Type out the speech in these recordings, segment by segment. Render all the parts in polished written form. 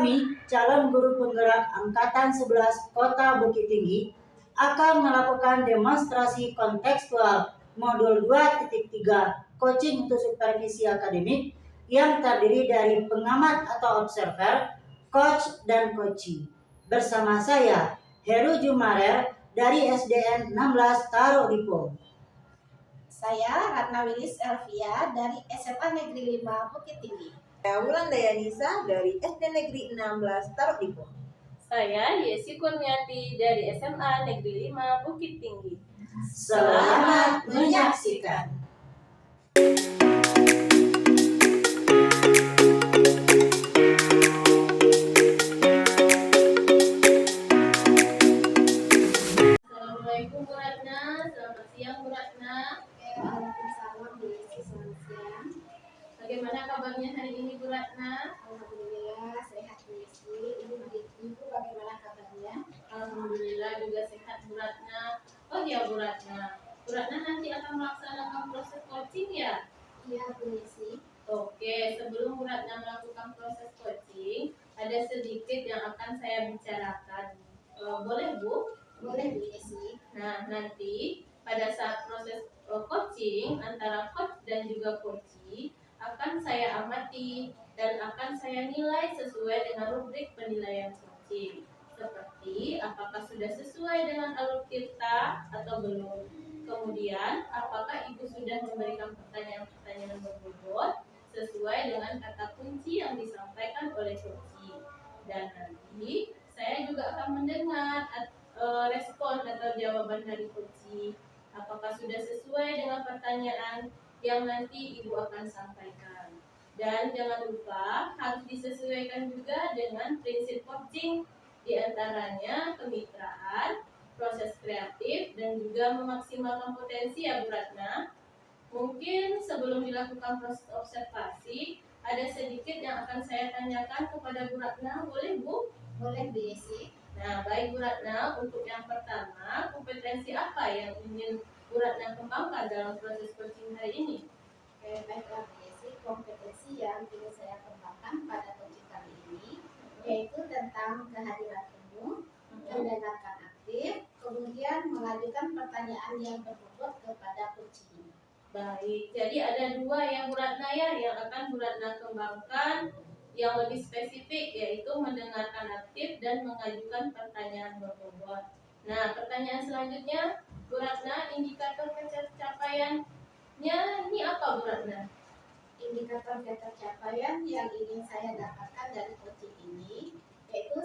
kami, calon guru penggerak Angkatan 11 Kota Bukit Tinggi, akan melakukan demonstrasi kontekstual modul 2.3 coaching untuk supervisi akademik yang terdiri dari pengamat atau observer, coach, dan coachee. Bersama saya, Heru Jumarer dari SDN 16 Taro Dipo. Saya Ratna Wilis Elvia dari SMA Negeri 5 Bukit Tinggi. Saya Wulan Dayanisa dari SD Negeri 16 Taro Dipo. Saya Yesi Kurniati dari SMA Negeri 5 Bukit Tinggi. Selamat menyaksikan. Assalamualaikum Bu Ratna, selamat siang Bu Ratna. Waalaikumsalam Bu Yesi, selamat siang. Bagaimana kabarnya hari ini Bu Ratna? Alhamdulillah sehat Bu Yesi. Ibu bagaimana kabarnya? Alhamdulillah juga sehat Bu Ratna. Oh ya Bu Ratna, Bu Ratna nanti akan melaksanakan proses coaching ya? Iya Bu Yesi. Oke, sebelum Bu Ratna melakukan proses coaching, ada sedikit yang akan saya bicarakan. Boleh Bu? Boleh Bu Yesi. Nah, nanti pada saat proses coaching antara coach dan juga coachee akan saya amati dan akan saya nilai sesuai dengan rubrik penilaian coaching. Seperti apakah sudah sesuai dengan alur kita atau belum. Kemudian, apakah Ibu sudah memberikan pertanyaan-pertanyaan berbobot sesuai dengan kata kunci yang disampaikan oleh coachee. Dan nanti saya juga akan mendengar respon atau jawaban dari coachee. Apakah sudah sesuai dengan pertanyaan yang nanti Ibu akan sampaikan. Dan jangan lupa harus disesuaikan juga dengan prinsip coaching, diantaranya kemitraan, proses kreatif, dan juga memaksimalkan potensi ya Bu Ratna. Mungkin sebelum dilakukan proses observasi, ada sedikit yang akan saya tanyakan kepada Bu Ratna, boleh Bu? Boleh Bu Yesi. Nah, baik Bu Ratna, untuk yang pertama, kompetensi apa yang ingin Bu Ratna kembangkan dalam proses coaching hari ini? Baiklah Bu Yesi, kompetensi yang ingin saya kembangkan pada coaching kali ini yaitu tentang kehadiran penuh, mendengarkan aktif, kemudian mengajukan pertanyaan yang berbobot kepada coaching. Baik, jadi ada dua yang Bu Ratna ya yang akan Bu Ratna kembangkan yang lebih spesifik, yaitu mendengarkan aktif dan mengajukan pertanyaan berbobot. Nah, pertanyaan selanjutnya, Bu Ratna, indikator pencapaiannya ini apa Bu Ratna? Indikator pencapaian yang ingin saya dapatkan dari coaching ini yaitu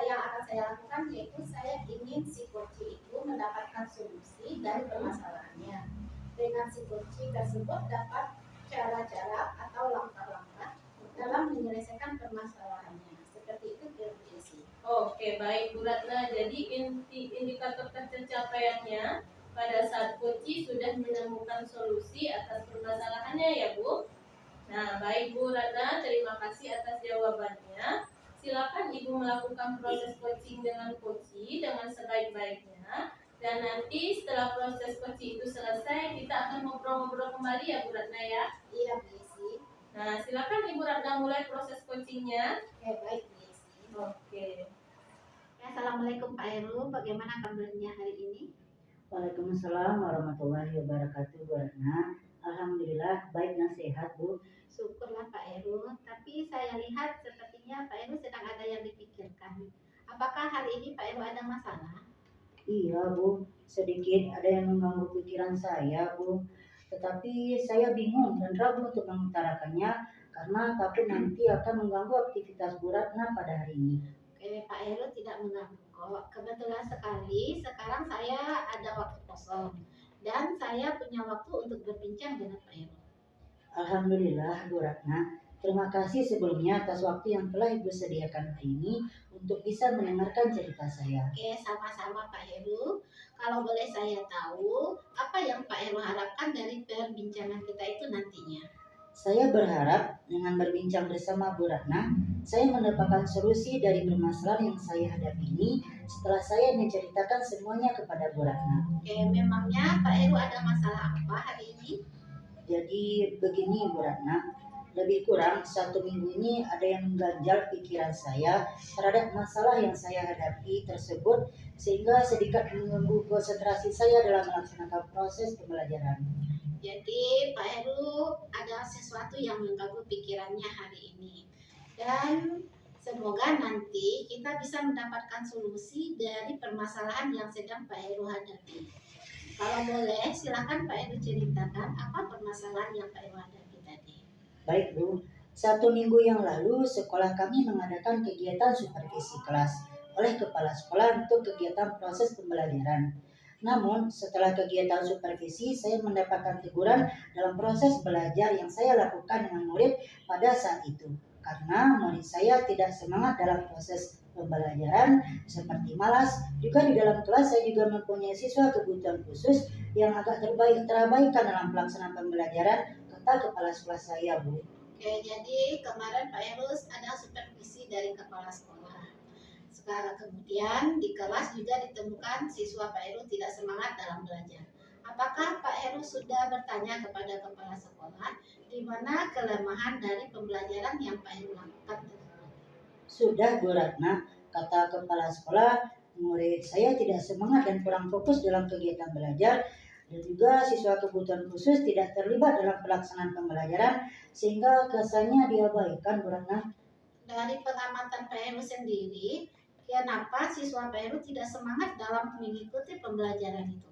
yang akan saya lakukan yaitu saya ingin si coaching itu mendapatkan solusi dari permasalahannya. Dengan si coaching tersebut dapat cara-cara atau langkah-langkah dalam menyelesaikan permasalahannya. Seperti itu Bu Yesi. Oke, baik Bu Ratna. Jadi indikator pencapaiannya pada saat coaching sudah menemukan solusi atas permasalahannya ya Bu. Nah, baik Bu Ratna, terima kasih atas jawabannya. Silakan Ibu melakukan proses coaching dengan coachee dengan sebaik-baiknya. Dan nanti setelah proses coaching itu selesai, kita akan ngobrol-ngobrol kembali ya Bu Ratna ya. Iya Bu Yesi. Nah, silakan Ibu Ratna mulai proses coachingnya. Baik Bu Yesi. Oke. Assalamualaikum Pak Heru, bagaimana kabarnya hari ini? Waalaikumsalam warahmatullahi wabarakatuh Bu Ratna. Alhamdulillah baik dan sehat Bu. Syukurlah Pak Heru, tapi saya lihat sepertinya Pak Heru sedang ada yang dipikirkan. Apakah hari ini Pak Heru ada masalah? Iya Bu, sedikit ada yang mengganggu pikiran saya Bu. Tetapi saya bingung dan ragu untuk mengutarakannya karena takut nanti akan mengganggu aktivitas Bu Ratna pada hari ini. Oke, Pak Heru tidak mengganggu kok. Kebetulan sekali sekarang saya ada waktu kosong dan saya punya waktu untuk berbincang dengan Pak Heru. Alhamdulillah Bu Ratna. Terima kasih sebelumnya atas waktu yang telah Ibu sediakan hari ini untuk bisa mendengarkan cerita saya. Oke, sama-sama Pak Heru. Kalau boleh saya tahu, apa yang Pak Heru harapkan dari perbincangan kita itu nantinya? Saya berharap dengan berbincang bersama Bu Ratna, saya mendapatkan solusi dari permasalahan yang saya hadapi ini setelah saya menceritakan semuanya kepada Bu Ratna. Oke, memangnya Pak Heru ada masalah apa hari ini? Jadi begini Bu Ratna, Lebih kurang 1 minggu ini ada yang mengganjal pikiran saya terhadap masalah yang saya hadapi tersebut sehingga sedikit mengganggu konsentrasi saya dalam melaksanakan proses pembelajaran. Jadi Pak Heru ada sesuatu yang mengganggu pikirannya hari ini. Dan semoga nanti kita bisa mendapatkan solusi dari permasalahan yang sedang Pak Heru hadapi. Kalau boleh, silakan Pak Heru ceritakan apa permasalahan yang Pak Heru hadapi tadi. Baik Bu, 1 minggu yang lalu sekolah kami mengadakan kegiatan supervisi kelas oleh kepala sekolah untuk kegiatan proses pembelajaran. Namun setelah kegiatan supervisi saya mendapatkan teguran dalam proses belajar yang saya lakukan dengan murid pada saat itu. Karena murid saya tidak semangat dalam proses pembelajaran seperti malas. Juga di dalam kelas saya juga mempunyai siswa kebutuhan khusus yang agak terabaikan dalam pelaksanaan pembelajaran, kata kepala sekolah saya, Bu. Oke, jadi kemarin Pak Heru ada supervisi dari kepala sekolah. Sekarang kemudian di kelas juga ditemukan siswa Pak Heru tidak semangat dalam belajar. Apakah Pak Heru sudah bertanya kepada kepala sekolah di mana kelemahan dari pembelajaran yang Pak Heru lakukan tersebut? Sudah Bu Ratna, kata kepala sekolah, murid saya tidak semangat dan kurang fokus dalam kegiatan belajar dan juga siswa kebutuhan khusus tidak terlibat dalam pelaksanaan pembelajaran sehingga kesannya diabaikan, Bu Ratna. Dari pengamatan Pak Heru sendiri, kenapa siswa Pak Heru tidak semangat dalam mengikuti pembelajaran itu?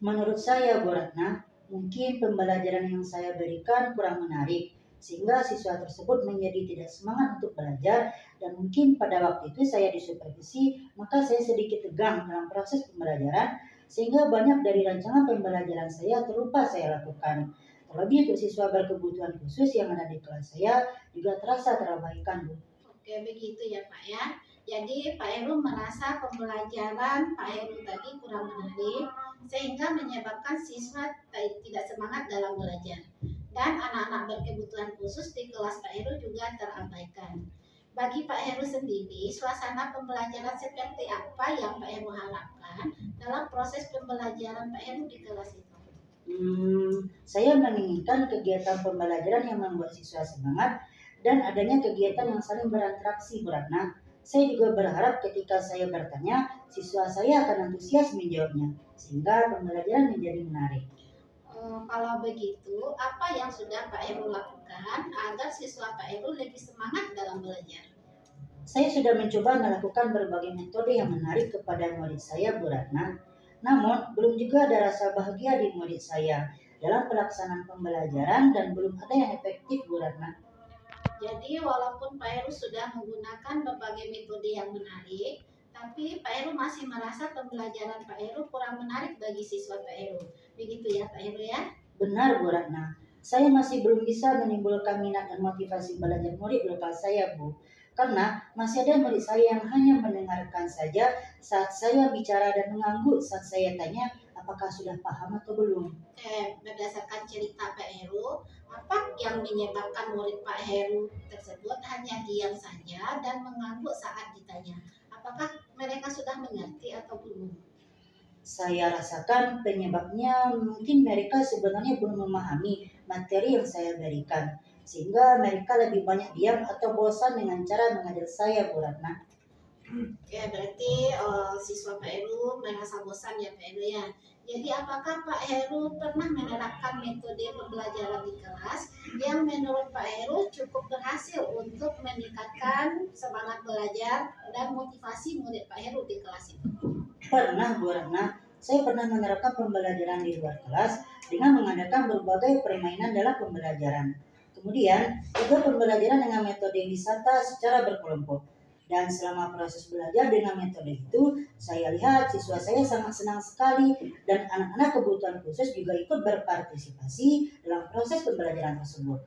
Menurut saya, Bu Ratna, mungkin pembelajaran yang saya berikan kurang menarik sehingga siswa tersebut menjadi tidak semangat untuk belajar dan mungkin pada waktu itu saya disupervisi maka saya sedikit tegang dalam proses pembelajaran sehingga banyak dari rancangan pembelajaran saya terlupa saya lakukan. Terlebih untuk siswa berkebutuhan khusus yang ada di kelas saya juga terasa terabaikan, Bu. Oke, begitu ya Pak ya. Jadi Pak Heru merasa pembelajaran Pak Heru tadi kurang menarik sehingga menyebabkan siswa tidak semangat dalam belajar. Dan anak-anak berkebutuhan khusus di kelas Pak Heru juga terabaikan. Bagi Pak Heru sendiri, suasana pembelajaran seperti apa yang Pak Heru harapkan dalam proses pembelajaran Pak Heru di kelas itu? Saya menginginkan kegiatan pembelajaran yang membuat siswa semangat dan adanya kegiatan yang saling berinteraksi, Bu Ratna. Saya juga berharap ketika saya bertanya, siswa saya akan antusias menjawabnya, sehingga pembelajaran menjadi menarik. Kalau begitu, apa yang sudah Pak Heru lakukan agar siswa Pak Heru lebih semangat dalam belajar? Saya sudah mencoba melakukan berbagai metode yang menarik kepada murid saya, Bu Ratna. Namun, belum juga ada rasa bahagia di murid saya dalam pelaksanaan pembelajaran dan belum ada yang efektif, Bu Ratna. Jadi walaupun Pak Heru sudah menggunakan berbagai metode yang menarik, tapi Pak Heru masih merasa pembelajaran Pak Heru kurang menarik bagi siswa Pak Heru. Begitu ya Pak Heru ya? Benar, Bu Ratna. Saya masih belum bisa menimbulkan minat dan motivasi belajar murid di kelas saya, Bu. Karena masih ada murid saya yang hanya mendengarkan saja saat saya bicara dan mengangguk saat saya tanya apakah sudah paham atau belum. Berdasarkan cerita Pak Heru, apa yang menyebabkan murid Pak Heru tersebut hanya diam saja dan mengangguk saat ditanya? Apakah mereka sudah mengerti atau belum? Saya rasakan penyebabnya mungkin mereka sebenarnya belum memahami materi yang saya berikan. Sehingga mereka lebih banyak diam atau bosan dengan cara mengajar saya, Bu Ratna. Ya, berarti siswa Pak Heru merasa bosan ya Pak Heru ya. Jadi apakah Pak Heru pernah menerapkan metode pembelajaran di kelas yang menurut Pak Heru cukup berhasil untuk meningkatkan semangat belajar dan motivasi murid Pak Heru di kelas itu? Pernah, Bu Ratna. Saya pernah menerapkan pembelajaran di luar kelas dengan mengadakan berbagai permainan dalam pembelajaran. Kemudian, juga pembelajaran dengan metode wisata secara berkelompok. Dan selama proses belajar dengan metode itu, saya lihat siswa saya sangat senang sekali dan anak-anak kebutuhan khusus juga ikut berpartisipasi dalam proses pembelajaran tersebut.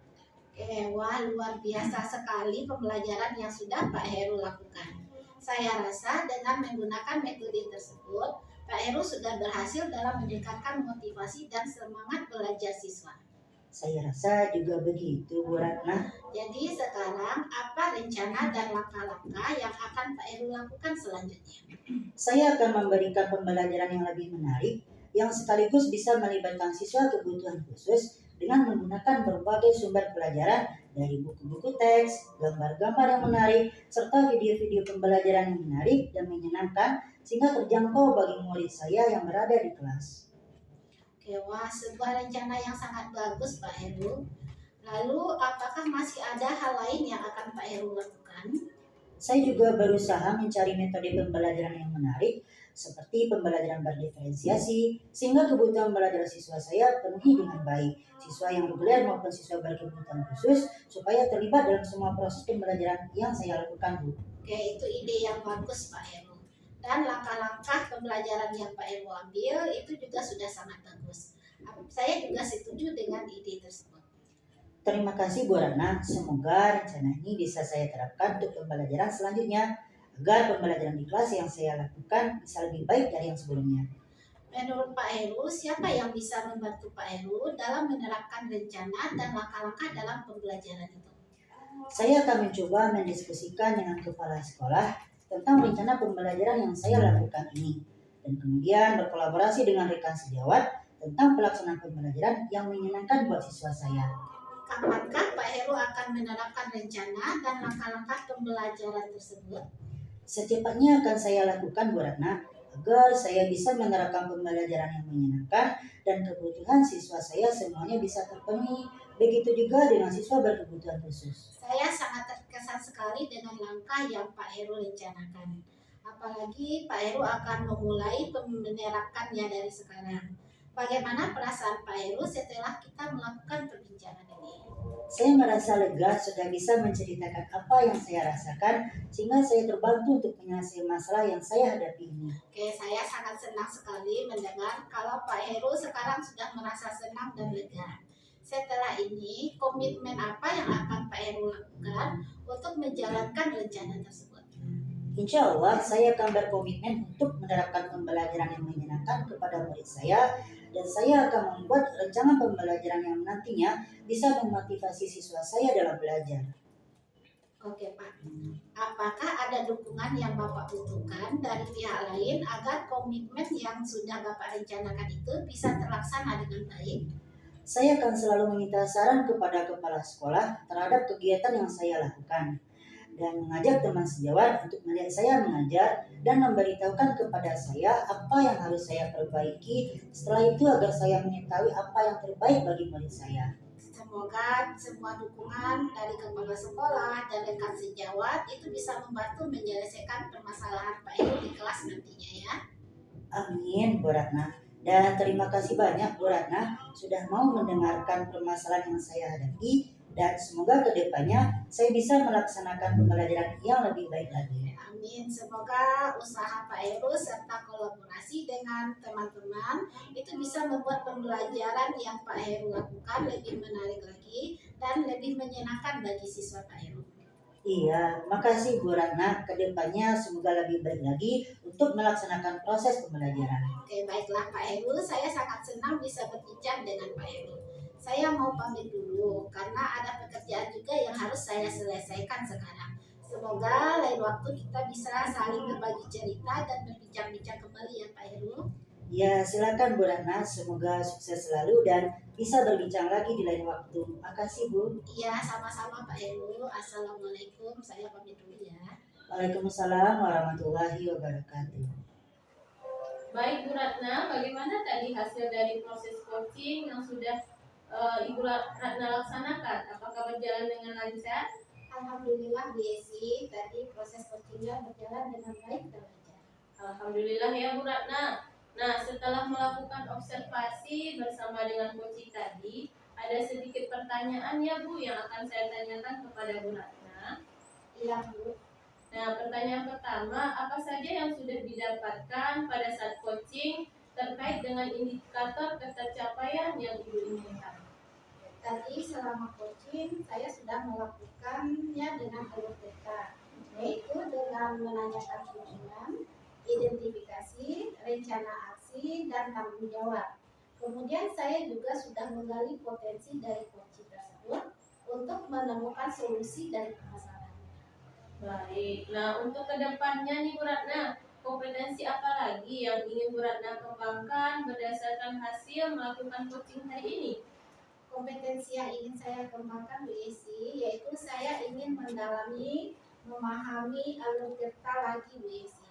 Wah, luar biasa sekali pembelajaran yang sudah Pak Heru lakukan. Saya rasa dengan menggunakan metode tersebut, Pak Heru sudah berhasil dalam meningkatkan motivasi dan semangat belajar siswa. Saya rasa juga begitu, Bu Ratna. Jadi sekarang apa rencana dan langkah-langkah yang akan Pak Heru lakukan selanjutnya? Saya akan memberikan pembelajaran yang lebih menarik, yang sekaligus bisa melibatkan siswa kebutuhan khusus dengan menggunakan berbagai sumber pelajaran dari buku-buku teks, gambar-gambar yang menarik, serta video-video pembelajaran yang menarik dan menyenangkan sehingga terjangkau bagi murid saya yang berada di kelas. Oke, wah, sebuah rencana yang sangat bagus Pak Heru. Lalu apakah masih ada hal lain yang akan Pak Heru lakukan? Saya juga berusaha mencari metode pembelajaran yang menarik, seperti pembelajaran berdiferensiasi, sehingga kebutuhan belajar siswa saya penuhi dengan baik, siswa yang reguler maupun siswa berkebutuhan khusus, supaya terlibat dalam semua proses pembelajaran yang saya lakukan, Bu. Oke, itu ide yang bagus Pak Heru. Dan langkah-langkah pembelajaran yang Pak Heru ambil itu juga sudah sangat bagus. Saya juga setuju dengan ide tersebut. Terima kasih Bu Ratna, semoga rencana ini bisa saya terapkan untuk pembelajaran selanjutnya, agar pembelajaran di kelas yang saya lakukan bisa lebih baik dari yang sebelumnya. Menurut Pak Heru, siapa yang bisa membantu Pak Heru dalam menerapkan rencana dan langkah-langkah dalam pembelajaran itu? Saya akan mencoba mendiskusikan dengan kepala sekolah tentang rencana pembelajaran yang saya lakukan ini, dan kemudian berkolaborasi dengan rekan sejawat tentang pelaksanaan pembelajaran yang menyenangkan buat siswa saya. Kapankah Pak Heru akan menerapkan rencana dan langkah-langkah pembelajaran tersebut? Secepatnya akan saya lakukan, Bu Ratna, agar saya bisa menerapkan pembelajaran yang menyenangkan dan kebutuhan siswa saya semuanya bisa terpenuhi. Begitu juga dengan siswa berkebutuhan khusus. Saya sangat terkesan sekali dengan langkah yang Pak Heru rencanakan. Apalagi Pak Heru akan memulai menerapkannya dari sekarang. Bagaimana perasaan Pak Heru setelah kita melakukan perbincangan ini? Saya merasa lega sudah bisa menceritakan apa yang saya rasakan, sehingga saya terbantu untuk menyelesaikan masalah yang saya hadapi ini. Oke, saya sangat senang sekali mendengar kalau Pak Heru sekarang sudah merasa senang dan lega. Setelah ini, komitmen apa yang akan Pak Heru lakukan untuk menjalankan rencana tersebut? Insya Allah, saya akan berkomitmen untuk menerapkan pembelajaran yang menyenangkan kepada murid saya, dan saya akan membuat rencana pembelajaran yang nantinya bisa memotivasi siswa saya dalam belajar. Oke Pak, apakah ada dukungan yang Bapak butuhkan dari pihak lain agar komitmen yang sudah Bapak rencanakan itu bisa terlaksana dengan baik? Saya akan selalu meminta saran kepada kepala sekolah terhadap kegiatan yang saya lakukan, dan mengajak teman sejawat untuk melihat saya mengajar dan memberitahukan kepada saya apa yang harus saya perbaiki setelah itu, agar saya mengetahui apa yang terbaik bagi murid saya. Semoga semua dukungan dari kepala sekolah dan rekan sejawat itu bisa membantu menyelesaikan permasalahan Pak Heru di kelas nantinya ya. Amin, Bu Ratna. Dan terima kasih banyak Bu Ratna sudah mau mendengarkan permasalahan yang saya hadapi, dan semoga kedepannya saya bisa melaksanakan pembelajaran yang lebih baik lagi. Amin. Semoga usaha Pak Heru serta kolaborasi dengan teman-teman itu bisa membuat pembelajaran yang Pak Heru lakukan lebih menarik lagi dan lebih menyenangkan bagi siswa Pak Heru. Iya, makasih Bu Ratna. Kedepannya semoga lebih baik lagi untuk melaksanakan proses pembelajaran. Oke, baiklah Pak Heru, saya sangat senang bisa berbincang dengan Pak Heru. Saya mau pamit dulu karena ada pekerjaan juga yang harus saya selesaikan sekarang. Semoga lain waktu kita bisa saling berbagi cerita dan berbincang-bincang kembali ya Pak Heru. Ya, silakan Bu Ratna. Semoga sukses selalu dan bisa berbincang lagi di lain waktu. Makasih Bu. Iya, sama-sama Pak Heru. Assalamualaikum. Saya pamit dulu ya. Waalaikumsalam warahmatullahi wabarakatuh. Baik Bu Ratna, bagaimana tadi hasil dari proses coaching yang sudah Ibu Ratna laksanakan? Apakah berjalan dengan lancar? Alhamdulillah Bu Yesi, tadi proses coachingnya berjalan dengan baik dan lancar. Alhamdulillah ya Bu Ratna. Nah, setelah melakukan observasi bersama dengan coaching tadi, ada sedikit pertanyaan ya Bu yang akan saya tanyakan kepada Bu Ratna. Iya Bu. Nah, pertanyaan pertama, apa saja yang sudah didapatkan pada saat coaching terkait dengan indikator ketercapaian yang Ibu inginkan? Tadi selama coaching saya sudah melakukannya dengan alur TK, yaitu dengan menanyakan tujuan, identifikasi, rencana aksi, dan tanggung jawab. Kemudian saya juga sudah menggali potensi dari coaching tersebut untuk menemukan solusi dari permasalahan. Baik, nah untuk kedepannya nih Bu Ratna, kompetensi apa lagi yang ingin Bu Ratna kembangkan berdasarkan hasil melakukan coaching hari ini? Kompetensi yang ingin saya kembangkan Bu Yesi, yaitu saya ingin mendalami, memahami alur tirta lagi Bu Yesi.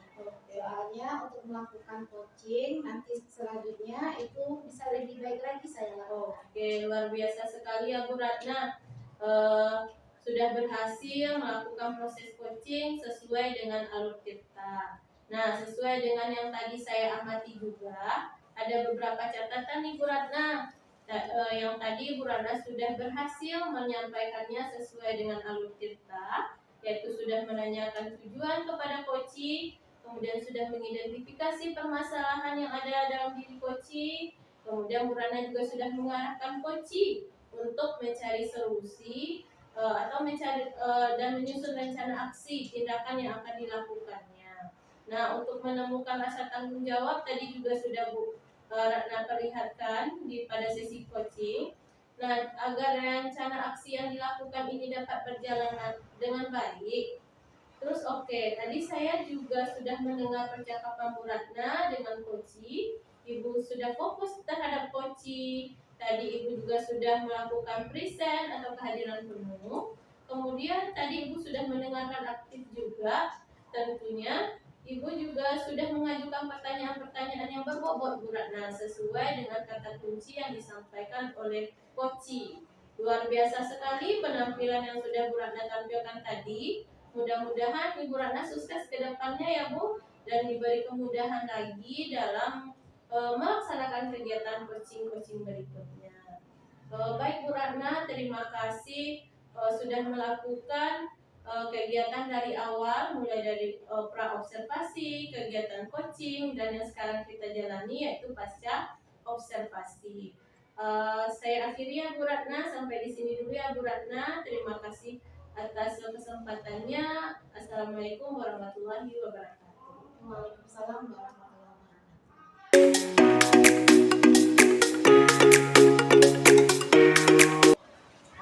Soalnya untuk melakukan coaching nanti selanjutnya itu bisa lebih baik lagi saya lakukan. Oke, luar biasa sekali ya Bu Ratna. Sudah berhasil melakukan proses coaching sesuai dengan alur tirta. Nah, sesuai dengan yang tadi saya amati juga, ada beberapa catatan nih Bu Ratna. Yang tadi Bu Ratna sudah berhasil menyampaikannya sesuai dengan alur tirta, yaitu sudah menanyakan tujuan kepada coaching, kemudian sudah mengidentifikasi permasalahan yang ada dalam diri coaching, kemudian Bu Ratna juga sudah mengarahkan coaching untuk mencari solusi atau mencari dan menyusun rencana aksi tindakan yang akan dilakukannya. Nah, untuk menemukan rasa tanggung jawab tadi juga sudah Bu Ratna perlihatkan pada sesi coaching. Nah, agar rencana aksi yang dilakukan ini dapat berjalan dengan baik. Terus tadi saya juga sudah mendengar percakapan Bu Ratna dengan coaching. Ibu sudah fokus terhadap coaching. Tadi Ibu juga sudah melakukan present atau kehadiran penuh. Kemudian tadi Ibu sudah mendengarkan aktif juga. Tentunya Ibu juga sudah mengajukan pertanyaan-pertanyaan yang berbobot Bu Ratna sesuai dengan kata kunci yang disampaikan oleh coaching. Luar biasa sekali penampilan yang sudah Bu Ratna tampilkan tadi. Mudah-mudahan Ibu Ratna sukses ke depannya ya Bu, dan diberi kemudahan lagi dalam melaksanakan kegiatan coaching berikutnya. Baik Bu Ratna, terima kasih sudah melakukan kegiatan dari awal, mulai dari pra-observasi, kegiatan coaching, dan yang sekarang kita jalani yaitu pasca observasi. Saya akhiri ya Bu Ratna, sampai di sini dulu ya Bu Ratna. Terima kasih atas kesempatannya. Assalamualaikum warahmatullahi wabarakatuh. Waalaikumsalam warahmatullahi wabarakatuh.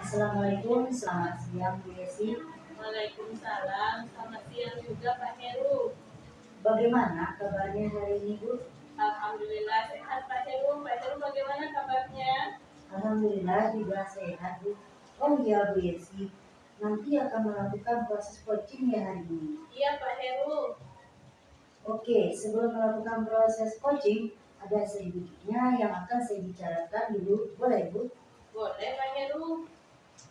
Assalamualaikum, selamat siang Bu Yesi. Waalaikumsalam, selamat siang juga Pak Heru. Bagaimana kabarnya hari ini Bu? Alhamdulillah sehat Pak Heru. Pak Heru bagaimana kabarnya? Alhamdulillah juga sehat Bu. Oh iya Bu Yesi, nanti akan melakukan proses coaching ya hari ini. Iya Pak Heru. Oke, sebelum melakukan proses coaching, ada sedikitnya yang akan saya bicarakan dulu. Boleh Bu? Boleh Pak Heru.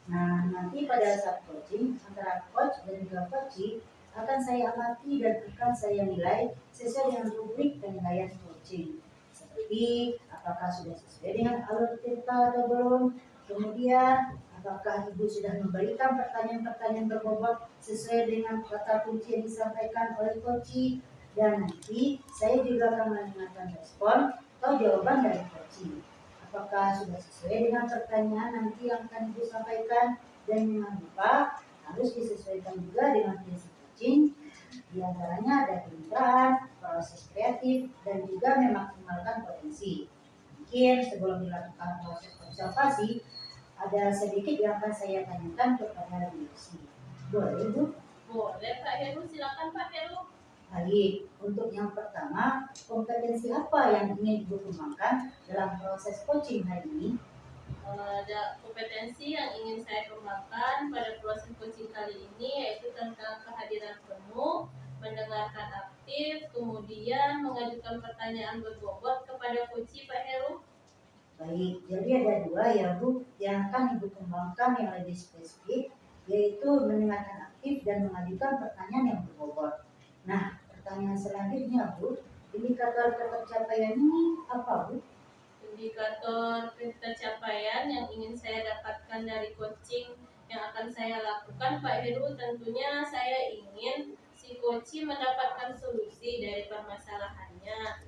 Nah, nanti pada saat coaching, antara coach dan juga coaching akan saya amati dan akan saya nilai sesuai dengan rubrik penilaian coaching. Seperti apakah sudah sesuai dengan alur tirta atau belum, kemudian apakah Ibu sudah memberikan pertanyaan-pertanyaan berbobot sesuai dengan kata kunci yang disampaikan oleh coaching, dan nanti saya juga akan mendengarkan respon atau jawaban dari coaching. Apakah sudah sesuai dengan pertanyaan nanti yang akan Ibu sampaikan, dan jangan lupa harus disesuaikan juga dengan prinsip coaching. Di antaranya ada kemitraan, proses kreatif, dan juga memaksimalkan potensi. Mungkin sebelum dilakukan proses observasi, ada sedikit yang akan saya tanyakan kepada Bu Yesi. Boleh Bu? Boleh Pak Heru, silakan Pak Heru. Baik, untuk yang pertama, kompetensi apa yang ingin Ibu kembangkan dalam proses coaching hari ini? Ada kompetensi yang ingin saya kembangkan pada proses coaching kali ini yaitu tentang kehadiran penuh, mendengarkan aktif, kemudian mengajukan pertanyaan berbobot kepada coaching Pak Heru. Baik, jadi ada dua ya Bu yang akan Ibu kembangkan yang lebih spesifik, yaitu mendengarkan aktif dan mengajukan pertanyaan yang berbobot. Nah, pertanyaan selanjutnya Bu, indikator ketercapaian ini apa Bu? Indikator pencapaian yang ingin saya dapatkan dari coaching yang akan saya lakukan Pak Heru, tentunya saya ingin si coaching mendapatkan solusi dari permasalahannya.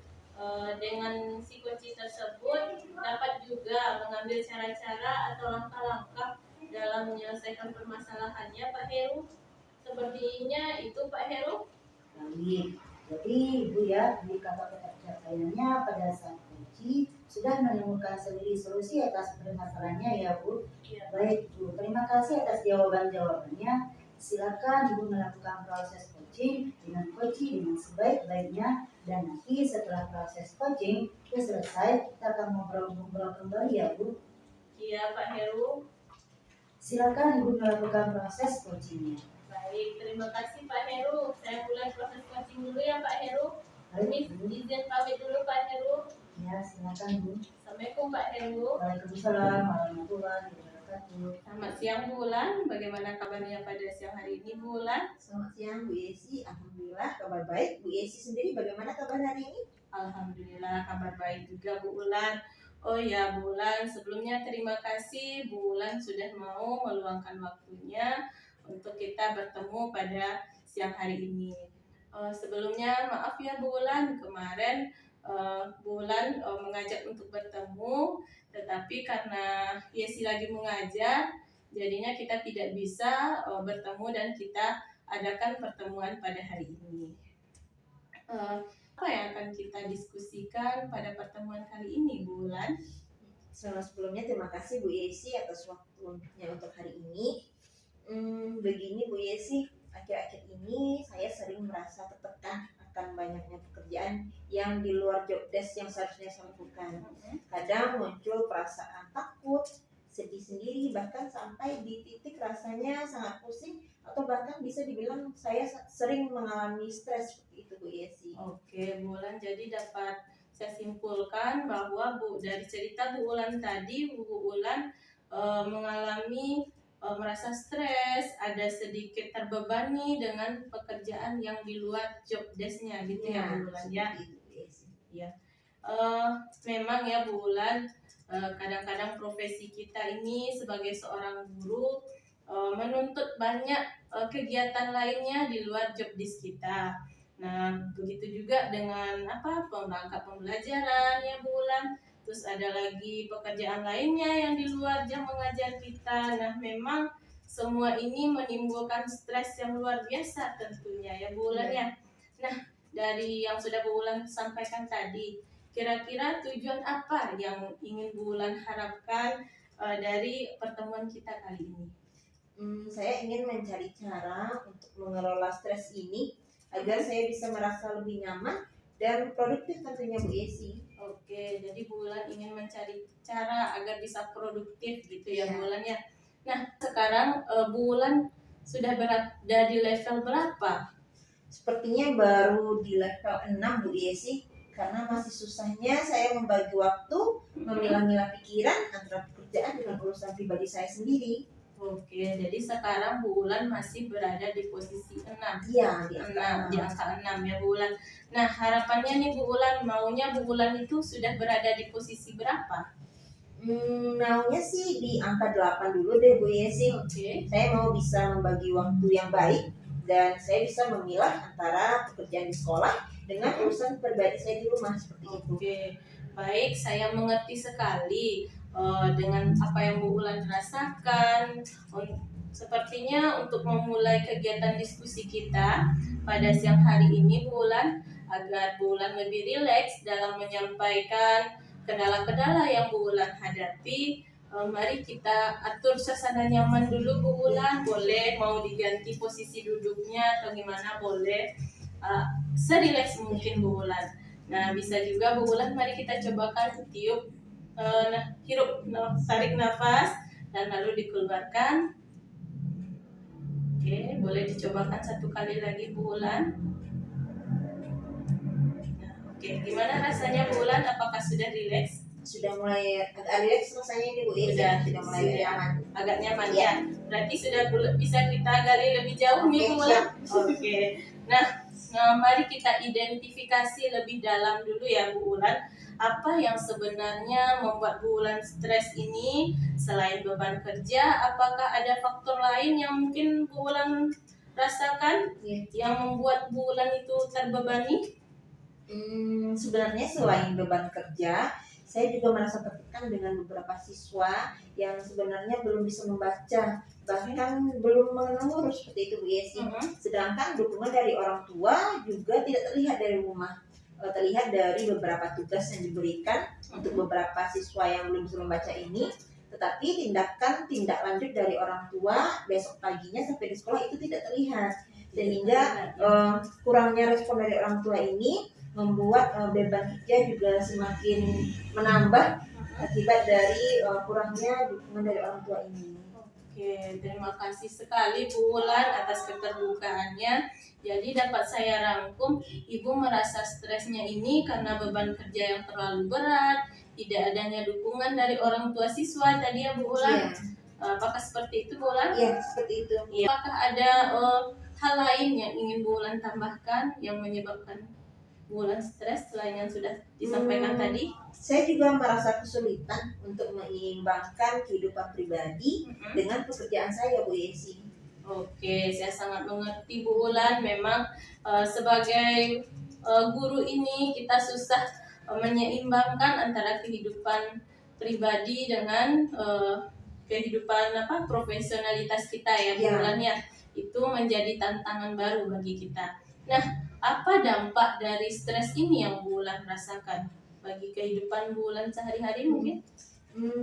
Dengan si coaching tersebut dapat juga mengambil cara-cara atau langkah-langkah dalam menyelesaikan permasalahannya Pak Heru. Sepertinya itu Pak Heru. Baik, jadi Ibu ya, indikator ketercapaiannya pada saat coaching sudah menemukan solusi atas permasalahannya ya Bu. Ya. Baik Bu, terima kasih atas jawaban-jawabannya. silakan Ibu melakukan proses coaching dengan sebaik-baiknya, dan nanti setelah proses coaching itu selesai kita akan ngobrol-ngobrol kembali ya Bu. Iya Pak Heru. Silakan Ibu melakukan proses coachingnya. Baik, terima kasih Pak Heru. Saya mulai proses coaching dulu ya Pak Heru. Kami izin pamit dulu Pak Heru. Ya, silakan Bu. Assalamualaikum Pak Heru. Waalaikumsalam warahmatullahi wabarakatuh. Selamat siang Bu Ulan. Bagaimana kabarnya pada siang hari ini Bu Ulan? Selamat siang Bu Yesi, alhamdulillah kabar baik. Bu Yesi sendiri bagaimana kabar hari ini? Alhamdulillah kabar baik juga Bu Ulan. Oh ya Bu Ulan, sebelumnya terima kasih Bu Ulan sudah mau meluangkan waktunya untuk kita bertemu pada siang hari ini. Sebelumnya maaf ya Bu Ulan, kemarin Bu Ulan mengajak untuk bertemu, tetapi karena Yesi lagi mengajar, jadinya kita tidak bisa bertemu dan kita adakan pertemuan pada hari ini. Apa yang akan kita diskusikan pada pertemuan kali ini, Bu Ulan? Sebelumnya terima kasih Bu Yesi atas waktunya untuk hari ini. Begini Bu Yesi, akhir-akhir ini saya sering merasa tertekan akan banyaknya pekerjaan yang di luar job desk yang seharusnya saya lakukan. Kadang muncul perasaan takut, sedih sendiri, bahkan sampai di titik rasanya sangat pusing, atau bahkan bisa dibilang saya sering mengalami stres seperti itu Bu Yesi. Oke, Bu Ulan, jadi dapat saya simpulkan bahwa dari cerita Bu Ulan tadi, Bu Ulan mengalami merasa stres, ada sedikit terbebani dengan pekerjaan yang di luar job desk-nya gitu ya Bu Ulan ya. Memang ya Bu Ulan, kadang-kadang profesi kita ini sebagai seorang guru menuntut banyak kegiatan lainnya di luar job desk kita. Nah, begitu juga dengan perangkat pembelajaran ya Bu Ulan. Terus ada lagi pekerjaan lainnya yang di luar jam mengajar kita. Nah, memang semua ini menimbulkan stres yang luar biasa tentunya ya Bu Ulan ya. Nah, dari yang sudah Bu Ulan sampaikan tadi, kira-kira tujuan apa yang ingin Bu Ulan harapkan dari pertemuan kita kali ini? Saya ingin mencari cara untuk mengelola stres ini agar saya bisa merasa lebih nyaman dan produktif tentunya Bu Yesi. Oke, jadi Bu Ulan ingin mencari cara agar bisa produktif gitu ya Bu Ulan ya. Nah, sekarang Bu Ulan sudah berada di level berapa? Sepertinya baru di level 6 Bu Yesi, karena masih susahnya saya membagi waktu, memilah-milah pikiran antara pekerjaan dengan urusan pribadi saya sendiri. Oke, jadi sekarang Bu Ulan masih berada di posisi 6. Iya, di angka 6 ya Bu Ulan. Nah, harapannya nih Bu Ulan, maunya Bu Ulan itu sudah berada di posisi berapa? Maunya sih di angka 8 dulu deh Bu Yesi. Oke. Saya mau bisa membagi waktu yang baik dan saya bisa memilah antara pekerjaan di sekolah dengan urusan pribadi saya di rumah seperti itu. Oke, baik, saya mengerti sekali dengan apa yang Bu Ulan rasakan. Sepertinya untuk memulai kegiatan diskusi kita pada siang hari ini Bu Ulan, agar Bu Ulan lebih rileks dalam menyampaikan kendala-kendala yang Bu Ulan hadapi, mari kita atur suasana nyaman dulu Bu Ulan. Boleh mau diganti posisi duduknya atau gimana, boleh serileks mungkin Bu Ulan. Nah, bisa juga Bu Ulan, mari kita cobakan tiup, tarik nafas dan lalu dikeluarkan. Oke, boleh dicobakan satu kali lagi Bu Ulan. Nah, oke, gimana rasanya Bu Ulan? Apakah sudah rileks? Sudah mulai agak rileks rasanya nih Bu Yesi. Sudah mulai nyaman. Agak nyaman ya. Berarti sudah bisa kita gali lebih jauh nih Bu Ulan. Oke. Nah, mari kita identifikasi lebih dalam dulu ya Bu Ulan. Apa yang sebenarnya membuat Bu Ulan stres ini? Selain beban kerja, apakah ada faktor lain yang mungkin Bu Ulan rasakan yang membuat Bu Ulan itu terbebani? Sebenarnya selain beban kerja, saya juga merasa tertekan dengan beberapa siswa yang sebenarnya belum bisa membaca, bahkan belum mengenal huruf seperti itu Bu Yesi. Sedangkan dukungan dari orang tua juga tidak terlihat dari rumah. Terlihat dari beberapa tugas yang diberikan untuk beberapa siswa yang belum bisa membaca ini, tetapi tindak lanjut dari orang tua besok paginya sampai di sekolah itu tidak terlihat, sehingga kurangnya respon dari orang tua ini membuat beban kerja juga semakin menambah akibat dari kurangnya dukungan dari orang tua ini. Oke, terima kasih sekali Bu Wulan atas keterbukaannya. Jadi dapat saya rangkum, Ibu merasa stresnya ini karena beban kerja yang terlalu berat, tidak adanya dukungan dari orang tua siswa tadi ya Bu Wulan. Iya. Apakah seperti itu Bu Wulan? Iya, seperti itu. Iya. Apakah ada hal lain yang ingin Bu Wulan tambahkan yang menyebabkan Bu Wulan stres selain yang sudah disampaikan tadi? Saya juga merasa kesulitan untuk menyeimbangkan kehidupan pribadi dengan pekerjaan saya, Bu Yesi. Oke, saya sangat mengerti Bu Wulan. Memang sebagai guru ini kita susah menyeimbangkan antara kehidupan pribadi dengan kehidupan profesionalitas kita ya Bu Ya. Wulan ya. Itu menjadi tantangan baru bagi kita. Nah, apa dampak dari stres ini yang Bu Wulan rasakan bagi kehidupan Bu Wulan sehari-hari mungkin?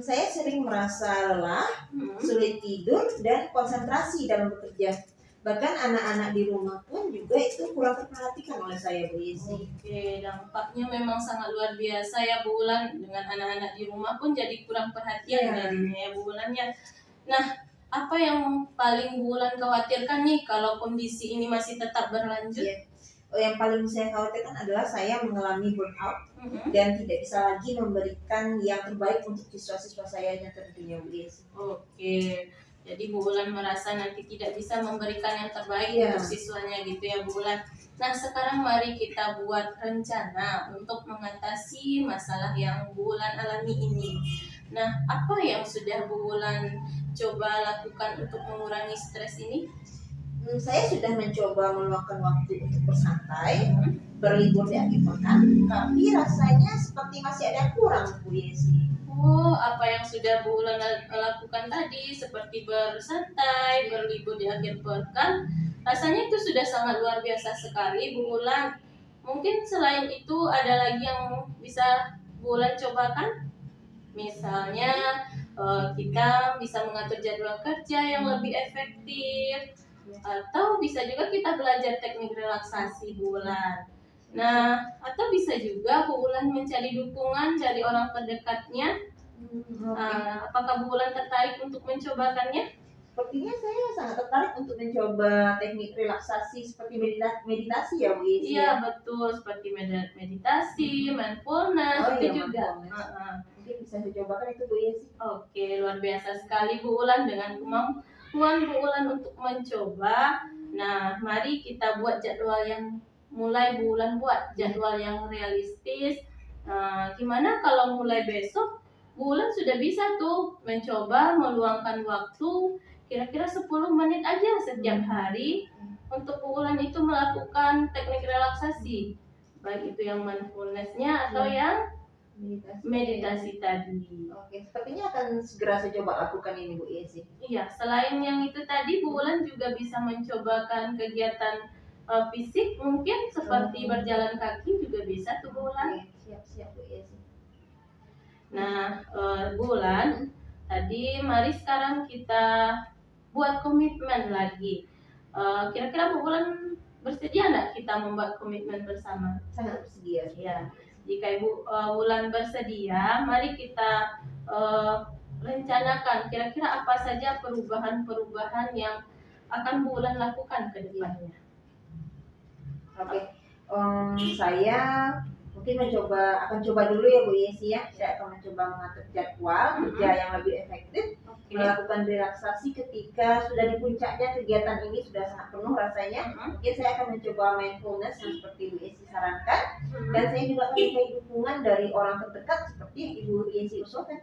Saya sering merasa lelah, sulit tidur, dan konsentrasi dalam bekerja. Bahkan anak-anak di rumah pun juga itu kurang terperhatikan oleh saya, Bu Yesi. Oke, dampaknya memang sangat luar biasa ya Bu Wulan. Dengan anak-anak di rumah pun jadi kurang perhatian Iya. jadinya ya Bu Wulan ya. Nah, apa yang paling Bu Wulan khawatirkan nih kalau kondisi ini masih tetap berlanjut? Iya. Yang paling saya khawatirkan adalah saya mengalami burnout dan tidak bisa lagi memberikan yang terbaik untuk siswa-siswa saya yang tentunya, Bu Yesi. Oke, jadi Bu Wulan merasa nanti tidak bisa memberikan yang terbaik Iya. untuk siswanya gitu ya Bu Wulan. Nah, sekarang mari kita buat rencana untuk mengatasi masalah yang Bu Wulan alami ini. Nah, apa yang sudah Bu Wulan coba lakukan untuk mengurangi stres ini? Saya sudah mencoba meluangkan waktu untuk bersantai, berlibur di akhir pekan, tapi rasanya seperti masih ada yang kurang, Bu Yesi. Oh, apa yang sudah Bu Wulan lakukan tadi seperti bersantai, berlibur di akhir pekan, rasanya itu sudah sangat luar biasa sekali Bu Wulan. Mungkin selain itu ada lagi yang bisa Bu Wulan cobakan? Misalnya kita bisa mengatur jadwal kerja yang lebih efektif, atau bisa juga kita belajar teknik relaksasi Bu Wulan. Nah, atau bisa juga Bu Wulan mencari dukungan dari orang terdekatnya. Apakah Bu Wulan tertarik untuk mencobakannya? Sepertinya saya sangat tertarik untuk mencoba teknik relaksasi seperti meditasi ya, Bu Yesi. Iya betul, seperti meditasi, mindfulness Oh, itu iya, juga. mindfulness. Mungkin bisa dicobakan itu, Bu Yesi. Oke, luar biasa sekali Bu Wulan dengan kemampuan Bu Wulan untuk mencoba. Nah, mari kita buat jadwal yang mulai Bu Wulan buat jadwal yang realistis. Gimana kalau mulai besok Bu Wulan sudah bisa tuh mencoba meluangkan waktu kira-kira 10 menit aja setiap hari untuk Bu Wulan itu melakukan teknik relaksasi, baik itu yang mindfulness-nya atau yang meditasi tadi. Oke, sepertinya akan segera saya coba lakukan ini, Bu Yesi. Iya, selain yang itu tadi Bu Wulan juga bisa mencobakan kegiatan fisik mungkin seperti berjalan kaki juga bisa tuh Bu Wulan. Oke, siap-siap, Bu Yesi. Nah, Bu Wulan, tadi mari sekarang kita buat komitmen lagi. Kira-kira Bu Wulan bersedia nggak kita membuat komitmen bersama? Sangat bersedia. Ya, jika Ibu Wulan bersedia, mari kita rencanakan kira-kira apa saja perubahan-perubahan yang akan Bu Wulan lakukan ke depannya. Oke, saya mungkin akan coba dulu ya, Bu Yesi ya. Saya akan mencoba mengatur jadwal kerja yang lebih efektif, melakukan relaksasi ketika sudah di puncaknya kegiatan ini sudah sangat penuh rasanya. Mungkin saya akan mencoba mindfulness yang seperti Bu Yesi sarankan, dan saya juga akan mencari dukungan dari orang terdekat seperti yang Ibu Yesi usulkan.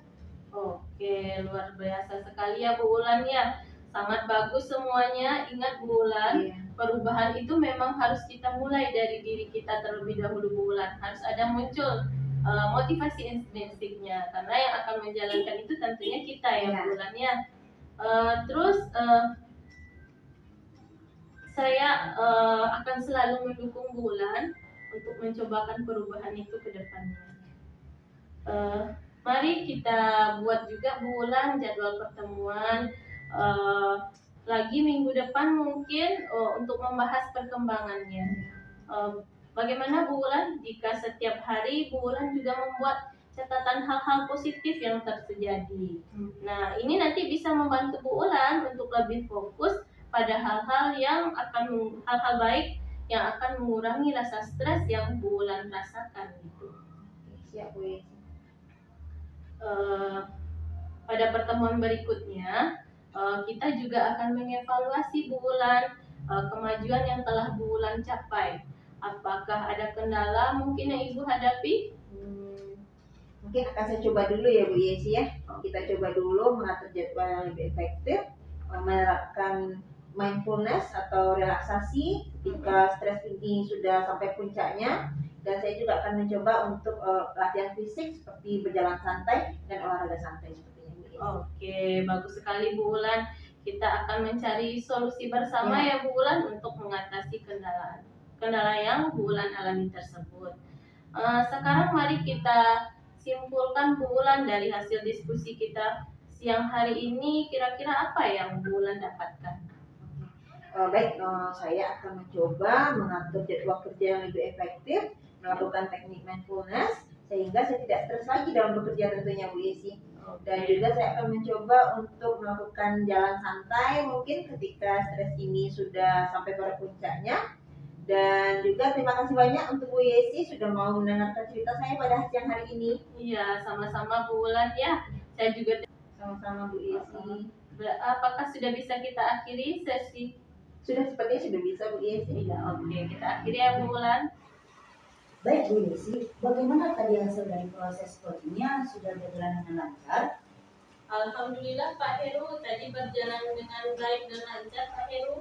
Oke, luar biasa sekali ya Bu Wulan ya. Sangat bagus semuanya. Ingat Bu Wulan, perubahan itu memang harus kita mulai dari diri kita terlebih dahulu Bu Wulan. Harus ada muncul motivasi intrinsiknya, karena yang akan menjalankan itu tentunya kita ya Bu Wulan ya. Terus saya akan selalu mendukung Bu Wulan untuk mencobakan perubahan itu ke depannya. mari kita buat juga Bu Wulan jadwal pertemuan lagi minggu depan mungkin untuk membahas perkembangannya. Bagaimana Bu Wulan jika setiap hari Bu Wulan juga membuat catatan hal-hal positif yang terjadi. Nah, ini nanti bisa membantu Bu Wulan untuk lebih fokus pada hal-hal baik yang akan mengurangi rasa stres yang Bu Wulan rasakan gitu. Siap Bu Yesi. Pada pertemuan berikutnya kita juga akan mengevaluasi Bu Wulan kemajuan yang telah Bu Wulan capai. Apakah ada kendala mungkin yang Ibu hadapi? Mungkin akan saya coba dulu ya Bu Yesi ya. Kita coba dulu mengatur jadwal yang lebih efektif, menerapkan mindfulness atau relaksasi ketika stres ini sudah sampai puncaknya. Dan saya juga akan mencoba untuk latihan fisik seperti berjalan santai dan olahraga santai seperti ini. Oke, bagus sekali Bu Wulan. Kita akan mencari solusi bersama ya Bu Wulan untuk mengatasi kendala yang Bu Wulan alami tersebut. Sekarang mari kita simpulkan Bu Wulan dari hasil diskusi kita siang hari ini, kira-kira apa yang Bu Wulan dapatkan? Baik, saya akan mencoba mengatur jadwal kerja yang lebih efektif, melakukan teknik mindfulness sehingga saya tidak stres lagi dalam bekerja tentunya Bu Yesi. Dan juga saya akan mencoba untuk melakukan jalan santai mungkin ketika stres ini sudah sampai pada puncaknya. Dan juga terima kasih banyak untuk Bu Yesi sudah mau mendengarkan cerita saya pada siang hari ini. Iya, sama-sama Bu Wulan ya. Saya juga Sama-sama Bu Yesi. Apakah sudah bisa kita akhiri sesi? Sepertinya sudah bisa Bu Yesi. Iya, oke. Kita akhiri ya Bu Wulan. Baik Bu Yesi, bagaimana tadi hasil dari proses coachingnya sudah berjalan dengan lancar? Alhamdulillah Pak Heru, tadi berjalan dengan baik dan lancar Pak Heru.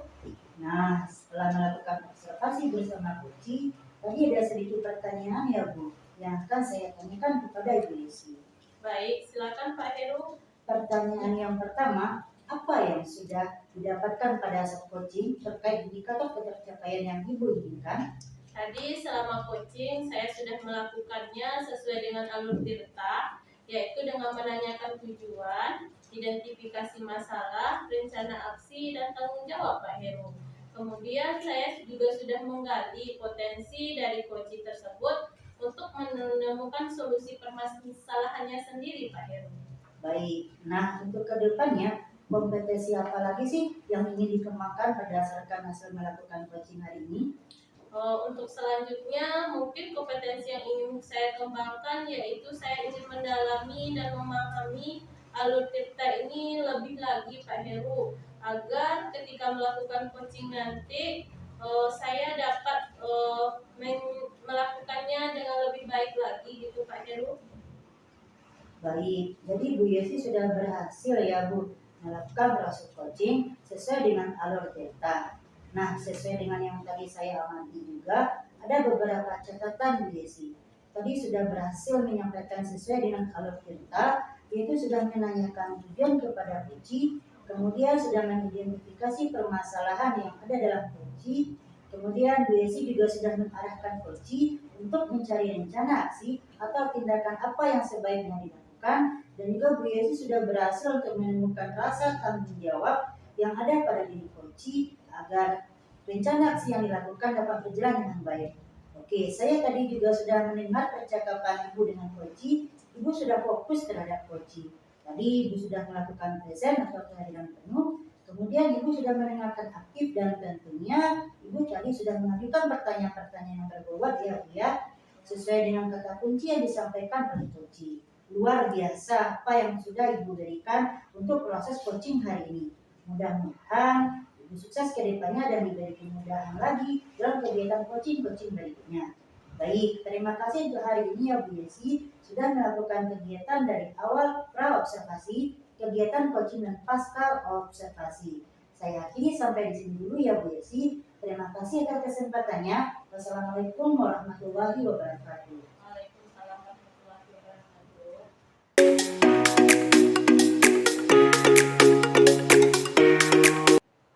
Nah, setelah melakukan observasi bersama coaching, tadi ada sedikit pertanyaan ya Bu, yang akan saya tanyakan kepada Ibu Yesi. Baik, silakan Pak Heru. Pertanyaan yang pertama, apa yang sudah didapatkan pada saat coaching terkait indikator pencapaian yang Ibu inginkan? Tadi selama coaching saya sudah melakukannya sesuai dengan alur tirta, yaitu dengan menanyakan tujuan, identifikasi masalah, rencana aksi, dan tanggung jawab Pak Heru. Kemudian saya juga sudah menggali potensi dari coaching tersebut untuk menemukan solusi permasalahannya sendiri Pak Heru. Baik, nah untuk kedepannya kompetensi apa lagi sih yang ingin dikembangkan berdasarkan hasil melakukan coaching hari ini? Untuk selanjutnya mungkin kompetensi yang ingin saya kembangkan yaitu saya ingin mendalami dan memahami alur tirta ini lebih lagi Pak Heru, agar ketika melakukan coaching nanti saya dapat melakukannya dengan lebih baik lagi gitu Pak Heru. Baik, jadi Bu Yesi sudah berhasil ya Bu melakukan proses coaching sesuai dengan alur tirta. Nah, sesuai dengan yang tadi saya amati juga, ada beberapa catatan Bu Yesi. Tadi sudah berhasil menyampaikan sesuai dengan alur tirta, yaitu sudah menanyakan tujuan kepada coaching, kemudian sudah mengidentifikasi permasalahan yang ada dalam coaching, kemudian Bu Yesi juga sudah mengarahkan coaching untuk mencari rencana aksi atau tindakan apa yang sebaiknya dilakukan, dan juga Bu Yesi sudah berhasil untuk menemukan rasa tanggung jawab yang ada pada diri coaching agar rencana aksi yang dilakukan dapat berjalan dengan baik. Oke, saya tadi juga sudah mendengar percakapan Ibu dengan coaching. Ibu sudah fokus terhadap coaching. Tadi Ibu sudah melakukan present atau kehadiran penuh. Kemudian Ibu sudah mendengarkan aktif dan tentunya Ibu tadi sudah mengajukan pertanyaan-pertanyaan yang berbobot ya, sesuai dengan kata kunci yang disampaikan oleh coaching. Luar biasa apa yang sudah Ibu berikan untuk proses coaching hari ini. Mudah-mudahan Ibu sukses ke depannya dan diberi kemudahan lagi dalam kegiatan coaching berikutnya. Baik, terima kasih untuk hari ini ya Bu Yesi sudah melakukan kegiatan dari awal pra-observasi, kegiatan coaching dan pasca observasi. Saya akhiri sampai di sini dulu ya Bu Yesi. Terima kasih atas kesempatannya. Wassalamualaikum warahmatullahi wabarakatuh. Waalaikumsalam warahmatullahi wabarakatuh.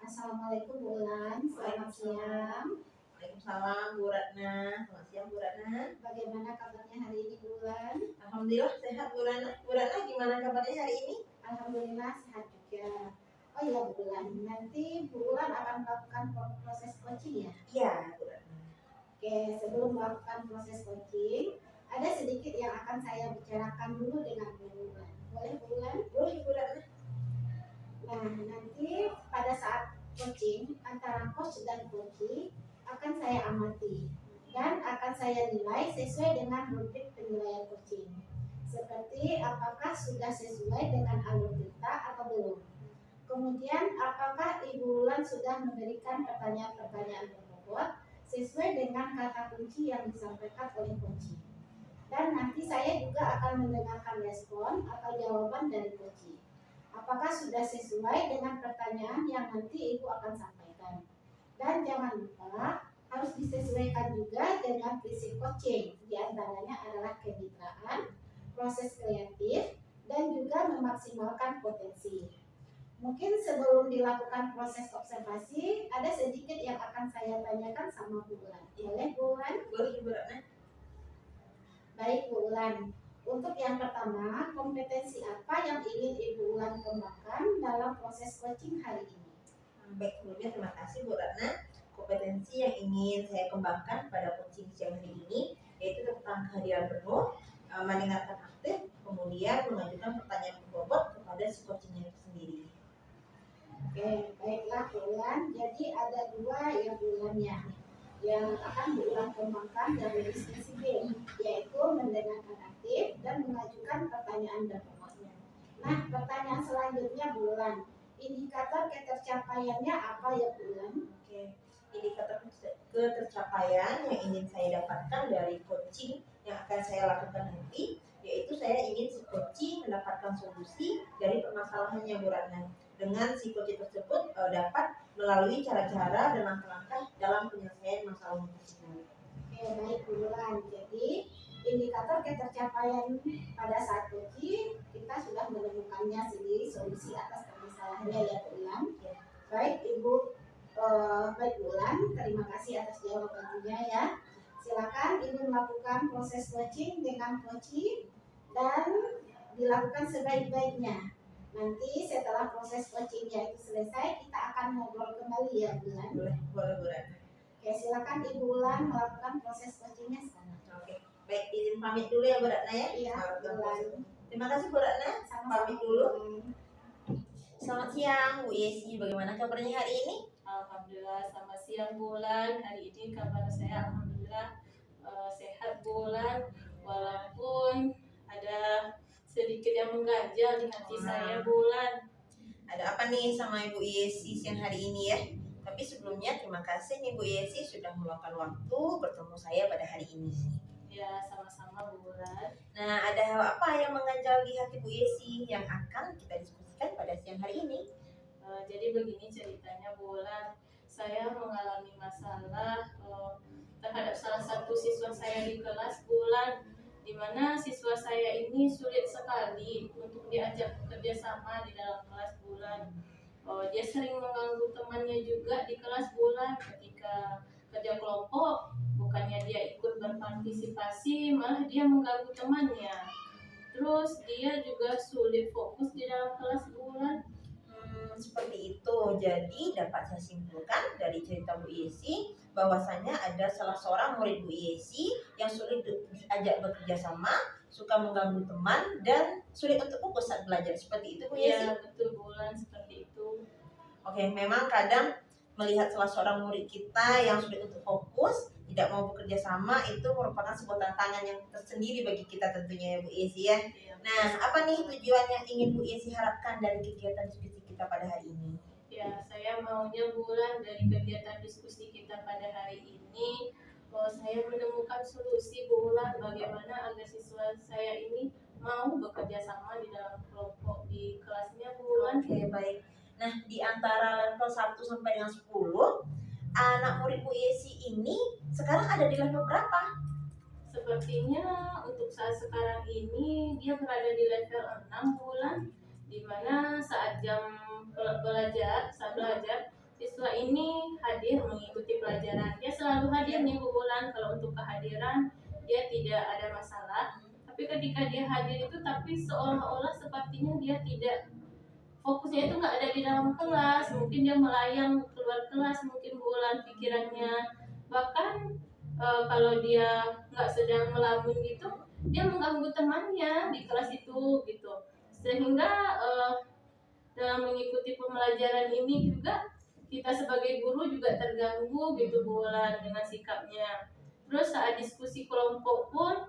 Assalamualaikum Bu Wulan, selamat siang. Waalaikumsalam Bu Ratna. Selamat siang Bu Ratna. Bagaimana kabarnya hari ini Bu Wulan? Alhamdulillah Alhamdulillah sehat Bu Rana. Bu Rana gimana kabarnya hari ini? Alhamdulillah sehat juga. Oh iya Bu Ulan, nanti Bu Ulan akan melakukan proses coaching ya? Iya Bu Rana. Oke, sebelum melakukan proses coaching, ada sedikit yang akan saya bicarakan dulu dengan Bu Ulan. Boleh Bu Ulan? Boleh Bu Rana. Nah, nanti pada saat coaching antara coach dan coachee akan saya amati dan akan saya nilai sesuai dengan rubrik penilaian coaching. Seperti apakah sudah sesuai dengan alur kita atau belum. Kemudian apakah Ibu Ulan sudah memberikan pertanyaan-pertanyaan berbobot sesuai dengan kata kunci yang disampaikan oleh coachee. Dan nanti saya juga akan mendengarkan respon atau jawaban dari coachee. Apakah sudah sesuai dengan pertanyaan yang nanti Ibu akan sampaikan. Dan jangan lupa harus disesuaikan juga dengan prinsip coaching. Di antaranya adalah kemitraan, proses kreatif, dan juga memaksimalkan potensi. Mungkin sebelum dilakukan proses observasi, ada sedikit yang akan saya tanyakan sama Bu Ulan. Boleh Bu Ulan? Boleh Bu Rana. Baik Bu Ulan. Untuk yang pertama, kompetensi apa yang ingin Ibu Ulan kembangkan dalam proses coaching hari ini? Baik, sebelumnya terima kasih Bu Ratna. Kompetensi yang ingin saya kembangkan pada coaching siang hari ini yaitu tentang kehadiran penuh, mendengarkan aktif, kemudian mengajukan pertanyaan berbobot kepada si coachingnya itu sendiri. Oke, baiklah Bu Ulan. Jadi ada dua yang Bu Ulan yang akan Bu Ulan kembangkan dan lebih spesifik, yaitu mendengarkan aktif dan mengajukan pertanyaan berbobotnya. Nah, pertanyaan selanjutnya Bu Ulan, indikator ketercapaiannya apa ya Bu Ulan? Oke, indikator ketercapaian yang ingin saya dapatkan dari coaching yang akan saya lakukan nanti, yaitu saya ingin si coaching mendapatkan solusi dari permasalahannya Bu Ratna. Dengan si coaching tersebut dapat melalui cara-cara dan langkah-langkah dalam penyelesaian masalah tersebut. Oke, baik Bu Ulan. Jadi indikator ketercapaian pada saat coaching kita sudah menemukannya sendiri solusi atas permasalahannya ya Bu Ulan. Baik baik Bu Ulan, terima kasih atas jawabannya ya. Silakan Ibu melakukan proses coaching dengan coaching dan dilakukan sebaik-baiknya. Nanti setelah proses coachingnya itu selesai, kita akan ngobrol kembali ya Bu Ulan. Boleh Bu Ratna. Oke, silakan Ibu Ulan melakukan proses coachingnya sekarang. Oke, baik, izin pamit dulu ya Bu Ratna ya. Iya, Bu Ulan. Terima kasih Bu Ratna. Sama-sama Pamit dulu. Bu Ulan. Selamat siang Bu Yesi, bagaimana kabarnya hari ini? Alhamdulillah, selamat siang Bu Ulan. Hari ini kabar saya alhamdulillah sehat Bu Ulan. Walaupun ada sedikit yang mengganjal di hati saya Bu Ulan. Ada apa nih sama Ibu Yesi siang hari ini ya? Tapi sebelumnya terima kasih nih Bu Yesi sudah meluangkan waktu bertemu saya pada hari ini. Ya, sama-sama Bu Ulan. Nah, ada hal apa yang mengganjal di hati Bu Yesi yang akan kita diskusikan pada siang hari ini? Jadi begini ceritanya Bu Ulan. Saya mengalami masalah terhadap salah satu siswa saya di kelas Bu Ulan, di mana siswa saya ini sulit sekali untuk diajak kerjasama di dalam kelas Bu Ulan. Dia sering mengganggu temannya juga di kelas Bu Ulan ketika kerja kelompok. Bukannya dia ikut berpartisipasi, malah dia mengganggu temannya. Terus dia juga sulit fokus di dalam kelas Bu Ulan. Seperti itu. Jadi dapat saya simpulkan dari cerita Bu Yesi bahwasanya ada salah seorang murid Bu Yesi yang sulit diajak bekerja sama, suka mengganggu teman dan sulit untuk fokus saat belajar. Seperti itu Bu Yesi. Ya, betul Bu Ulan, seperti itu. Oke, memang kadang melihat salah seorang murid kita yang sulit untuk fokus, tidak mau bekerja sama, itu merupakan sebuah tantangan yang tersendiri bagi kita tentunya ya Bu Yesi ya. Ya, Nah, apa nih tujuan yang ingin Bu Yesi harapkan dari kegiatan diskusi kita pada hari ini? ya, saya maunya Bu Ulan dari kegiatan diskusi kita pada hari ini, saya menemukan solusi Bu Ulan bagaimana agar siswa saya ini mau bekerja sama di dalam kelompok di kelasnya Bu Ulan. Oke, baik. Nah, di antara level 1 sampai dengan 10, anak murid Bu Yesi ini sekarang ada di level berapa? Sepertinya untuk saat sekarang ini dia berada di level 6 bulan, di mana saat jam belajar, siswa ini hadir mengikuti pelajaran. Dia selalu hadir nih Bu Bulan. Kalau untuk kehadiran dia tidak ada masalah. Tapi tapi ketika dia hadir itu tapi seolah-olah sepertinya dia tidak, fokusnya itu nggak ada di dalam kelas, mungkin dia melayang keluar kelas, mungkin bulan pikirannya, bahkan kalau dia nggak sedang melamun gitu, dia mengganggu temannya di kelas itu gitu, sehingga dalam mengikuti pembelajaran ini juga kita sebagai guru juga terganggu gitu bulan dengan sikapnya. Terus saat diskusi kelompok pun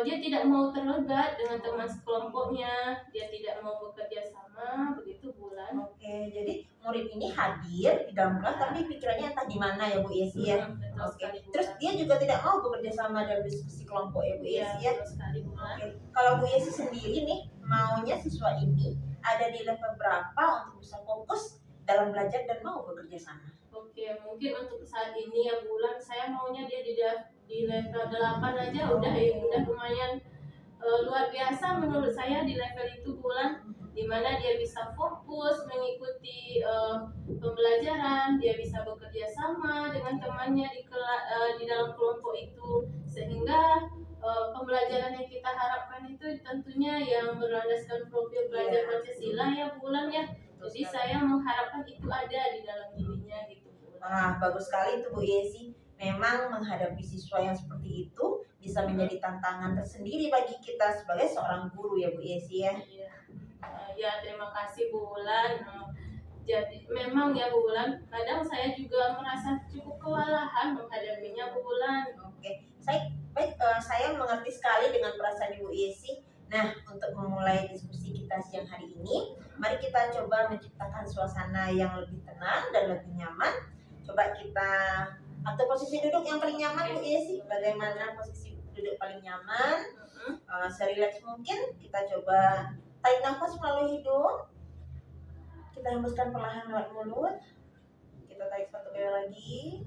dia tidak mau terlibat dengan teman sekelompoknya, dia tidak mau bekerja sama, begitu bulan. Oke, jadi murid ini hadir di dalam kelas tapi pikirannya entah di mana ya Bu Yesi ya. Betul Oke. sekali, Bulan. Terus dia juga tidak mau bekerja sama dalam diskusi kelompok ya Bu Iya, Yesi ya. betul sekali bulan. Oke. Kalau Bu Yesi sendiri nih maunya siswa ini ada di level berapa untuk bisa fokus dalam belajar dan mau bekerja sama? Oke, mungkin untuk saat ini ya bulan, saya maunya dia di level 8 aja udah lumayan luar biasa menurut saya di level itu bulan, dimana dia bisa fokus mengikuti pembelajaran, dia bisa bekerja sama dengan temannya di dalam kelompok itu, sehingga pembelajaran yang kita harapkan itu tentunya yang berlandaskan profil belajar Pancasila ya bulan ya. Jadi saya mengharapkan itu ada di dalam dirinya gitu bulan. Wah, bagus sekali itu Bu Yesi. Memang menghadapi siswa yang seperti itu bisa menjadi tantangan tersendiri bagi kita sebagai seorang guru ya Bu Yesi ya. Iya. Ya terima kasih Bu Wulan. Jadi memang ya Bu Wulan, kadang saya juga merasa cukup kewalahan menghadapinya Bu Wulan. Oke, saya mengerti sekali dengan perasaan Ibu Yesi. Nah, untuk memulai diskusi kita siang hari ini, mari kita coba menciptakan suasana yang lebih tenang dan lebih nyaman. Coba kita atau posisi duduk yang paling nyaman Bu Yesi. Bagaimana posisi duduk paling nyaman? Serileks mungkin. Kita coba tarik nafas melalui hidung. Kita hembuskan perlahan lewat mulut. Kita tarik satu kali lagi.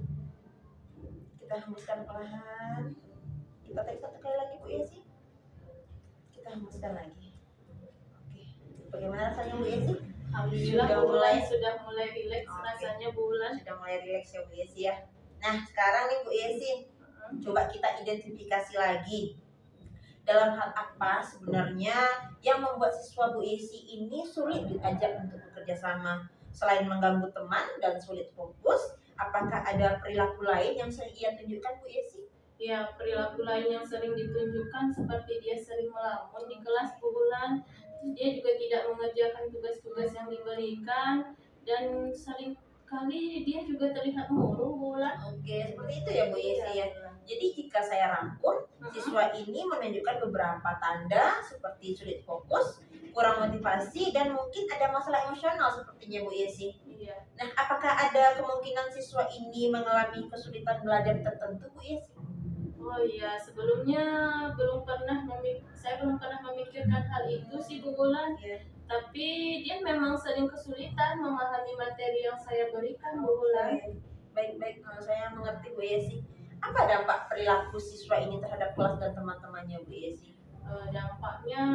Kita hembuskan perlahan. Kita tarik satu kali lagi Bu Yesi. Kita hembuskan lagi. Oke. Bagaimana rasanya Bu Yesi? Alhamdulillah Sudah Bu Wulan mulai- sudah mulai rileks Oke. rasanya Bu Wulan. Sudah mulai rileks ya Bu Yesi ya. Nah, sekarang nih Bu Yesi, coba kita identifikasi lagi. Dalam hal apa sebenarnya yang membuat siswa Bu Yesi ini sulit diajak untuk bekerja sama? Selain mengganggu teman dan sulit fokus, apakah ada perilaku lain yang sering ia tunjukkan Bu Yesi? Ya, perilaku lain yang sering ditunjukkan seperti dia sering melamun di kelas Bu Wulan. Terus dia juga tidak mengerjakan tugas-tugas yang diberikan, dan sering kali dia juga terlihat murung Bu Wulan. Oke, seperti itu ya Bu Yesi ya. Jadi jika saya rangkum, siswa ini menunjukkan beberapa tanda seperti sulit fokus, kurang motivasi, dan mungkin ada masalah emosional sepertinya Bu Yesi. Iya. Nah, apakah ada kemungkinan siswa ini mengalami kesulitan belajar tertentu Bu Yesi? Oh iya, sebelumnya saya belum pernah memikirkan hal itu sih Bu Wulan. Iya. Tapi dia memang sering kesulitan memahami materi yang saya berikan Bu Wulan. Baik-baik, saya mengerti Bu Yesi. Apa dampak perilaku siswa ini terhadap kelas dan teman-temannya Bu Yesi? Dampaknya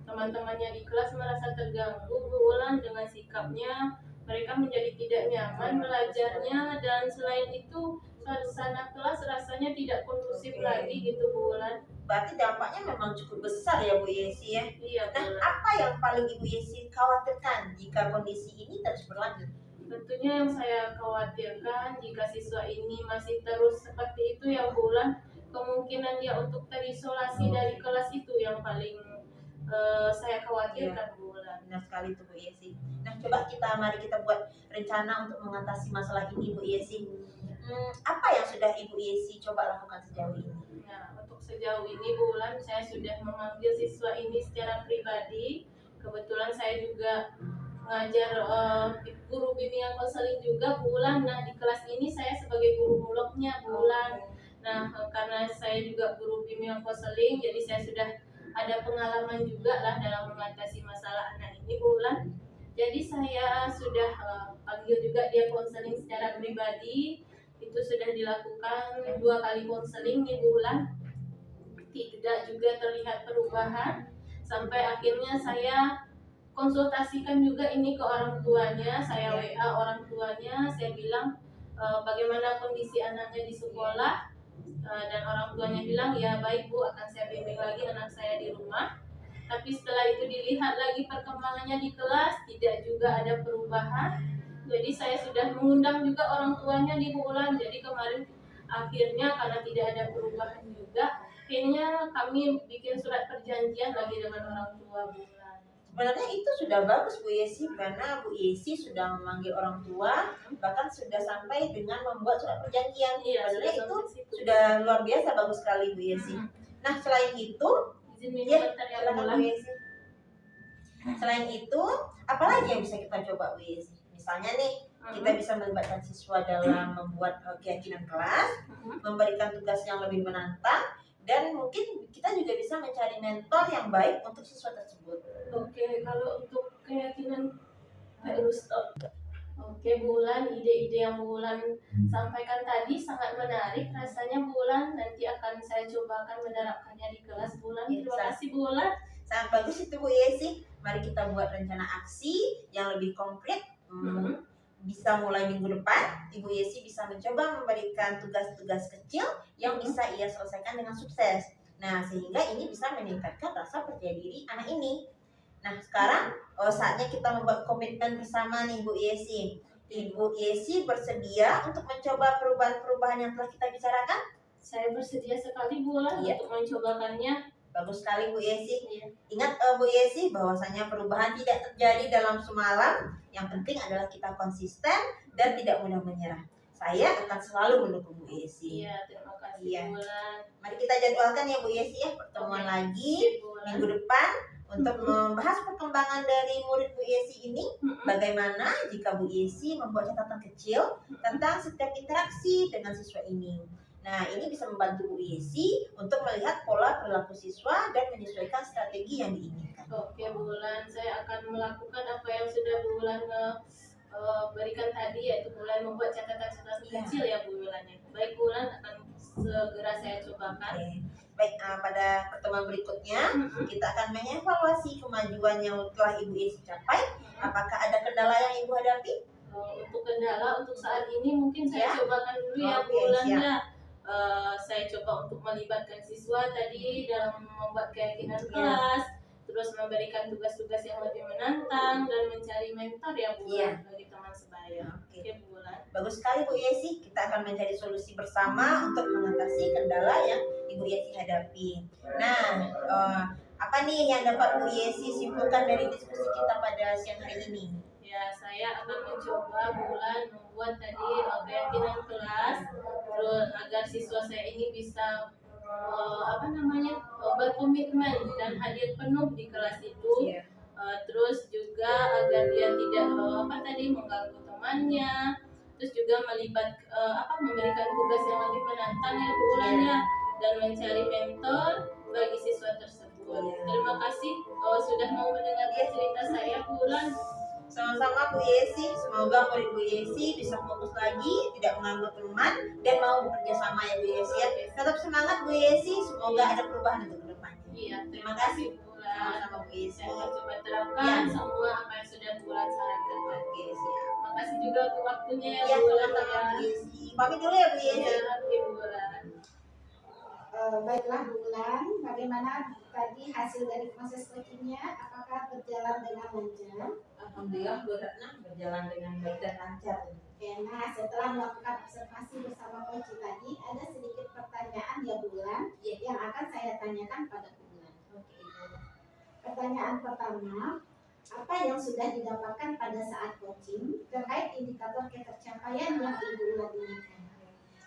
teman-temannya di kelas merasa terganggu Bu Wulan dengan sikapnya. Mereka menjadi tidak nyaman belajarnya, dan selain itu suasana kelas rasanya tidak kondusif Oke. lagi gitu Bu Wulan. Berarti dampaknya memang cukup besar ya Bu Yesi ya. Iya Bu Nah, Wulan. apa yang paling Ibu Yesi khawatirkan jika kondisi ini terus berlanjut? Tentunya yang saya khawatirkan jika siswa ini masih terus seperti itu ya Bu Wulan, kemungkinan dia untuk terisolasi dari kelas itu yang paling saya khawatirkan Bu Wulan. Benar sekali itu Bu Yesi. Nah, coba mari kita buat rencana untuk mengatasi masalah ini Bu Yesi. Apa yang sudah Ibu Yesi coba lakukan sejauh ini? Nah, untuk sejauh ini Bu Wulan, saya sudah memanggil siswa ini secara pribadi. Kebetulan saya juga mengajar guru bimbingan konseling juga Bu Wulan. Nah, di kelas ini saya sebagai guru muloknya Bu Wulan. Nah, karena saya juga guru bimbingan konseling, jadi saya sudah ada pengalaman juga lah dalam mengatasi masalah anak ini Bu Wulan. Jadi saya sudah panggil juga dia konseling secara pribadi. Itu sudah dilakukan 2 kali konseling nih Bu Wulan. Tidak juga terlihat perubahan, sampai akhirnya saya konsultasikan juga ini ke orang tuanya. Saya WA orang tuanya, saya bilang bagaimana kondisi anaknya di sekolah. Dan orang tuanya bilang ya baik Bu, akan saya bimbing lagi anak saya di rumah. Tapi setelah itu dilihat lagi perkembangannya di kelas, tidak juga ada perubahan. Jadi saya sudah mengundang juga orang tuanya di bulan. Jadi kemarin akhirnya karena tidak ada perubahan juga, akhirnya kami bikin surat perjanjian lagi dengan orang tua bulan. Sebenarnya itu sudah bagus Bu Yesi, karena Bu Yesi sudah memanggil orang tua, bahkan sudah sampai dengan membuat surat perjanjian. Iya, Sebenarnya sudah itu sampai situ. sudah luar biasa, bagus sekali Bu Yesi. Nah selain itu, Izin minum ya bentar ya silakan bulan. Bu Yesi. Selain itu, apalagi yang bisa kita coba Bu Yesi? Misalnya nih, kita bisa melibatkan siswa dalam membuat keyakinan kelas, memberikan tugas yang lebih menantang, dan mungkin kita juga bisa mencari mentor yang baik untuk siswa tersebut. Oke, kalau untuk keyakinan stop. Oke, Bulan, ide-ide yang Bulan sampaikan tadi sangat menarik. Rasanya Bulan nanti akan saya cobakan menerapkannya di kelas Bulan. Terima kasih Bulan. Sangat bagus itu Bu Yesi. Mari kita buat rencana aksi yang lebih konkret. Bisa mulai minggu depan, Ibu Yesi bisa mencoba memberikan tugas-tugas kecil yang bisa ia selesaikan dengan sukses. Nah, sehingga ini bisa meningkatkan rasa percaya diri anak ini. Nah, sekarang saatnya kita membuat komitmen bersama nih Bu Yesi. Ibu Yesi bersedia untuk mencoba perubahan-perubahan yang telah kita bicarakan? Saya bersedia sekali Bulan untuk mencobakannya. Bagus sekali Bu Yesi. Iya. Ingat Bu Yesi bahwasanya perubahan tidak terjadi dalam semalam. Yang penting adalah kita konsisten dan tidak mudah menyerah. Saya akan selalu mendukung Bu Yesi. Iya, terima kasih Bulan. Mari kita jadwalkan ya Bu Yesi ya, pertemuan lagi minggu depan untuk membahas perkembangan dari murid Bu Yesi ini. Bagaimana jika Bu Yesi membuat catatan kecil tentang setiap interaksi dengan siswa ini. Nah, ini bisa membantu Bu Yesi untuk melihat pola perilaku siswa dan menyesuaikan strategi yang diinginkan. Oke Bulan, saya akan melakukan apa yang sudah Bulan berikan tadi, yaitu Bulan membuat catatan-catatan kecil ya Bulan. Baik Bulan, akan segera saya cobakan. Baik, pada pertemuan berikutnya kita akan mengevaluasi kemajuan yang telah Ibu Yesi capai. Apakah ada kendala yang Ibu hadapi? Untuk kendala untuk saat ini mungkin saya cobakan dulu ya Bulan ya. Saya coba untuk melibatkan siswa tadi dalam membuat keyakinan kelas, terus memberikan tugas-tugas yang lebih menantang dan mencari mentor ya Bulan bagi teman sebaya. Oke Bulan. Bagus sekali Bu Yesi, kita akan mencari solusi bersama untuk mengatasi kendala yang Ibu Yesi hadapi. Nah, apa nih yang dapat Bu Yesi simpulkan dari diskusi kita pada siang hari ini? Ya, saya akan mencoba Bulan membuat tadi keyakinan kelas, terus agar siswa saya ini bisa berkomitmen dan hadir penuh di kelas itu. Terus juga agar dia tidak mengganggu temannya, terus juga memberikan tugas yang lebih menantang ya Bulannya, dan mencari mentor bagi siswa tersebut. Terima kasih sudah mau mendengarkan cerita saya Bulan. Sama-sama Bu Yesi, semoga murid Bu Yesi bisa fokus lagi, tidak mengganggu teman, dan mau bekerja sama ya Bu Yesi ya. Tetap semangat Bu Yesi, semoga ada perubahan untuk kedepannya. Iya, terima kasih Bulan. Sama-sama Bu Yesi. Saya akan coba terapkan semua apa yang sudah Bulan sarankan. Oke, siap. Makasih juga untuk waktunya ya Iya, Bulan. sama-sama Bu Yesi. Pamit dulu ya Bu Yesi. Iya, oke Bulan. Baiklah Bulan, bagaimana tadi hasil dari proses coachingnya? Apakah berjalan dengan lancar? Alhamdulillah Bu Ratna berjalan dengan baik dan lancar. Oke, nah setelah melakukan observasi bersama coach tadi, ada sedikit pertanyaan ya Bulan yang akan saya tanyakan pada Bulan. Oke. Pertanyaan pertama, apa yang sudah didapatkan pada saat coaching terkait indikator ketercapaian yang Ibu Bulan inginkan?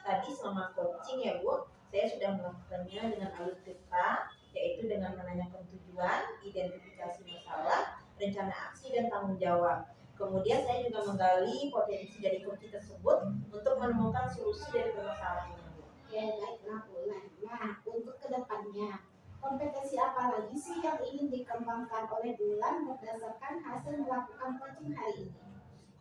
Tadi selama coaching ya Bu, saya sudah melakukannya dengan alur cerita, yaitu dengan menanyakan tujuan, identifikasi masalah, rencana aksi, dan tanggung jawab. Kemudian saya juga menggali potensi dari coaching tersebut untuk menemukan solusi dari permasalahannya. Oke, baiklah Bulan. Nah, untuk kedepannya, kompetensi apa lagi sih yang ingin dikembangkan oleh Bulan berdasarkan hasil melakukan coaching hari ini?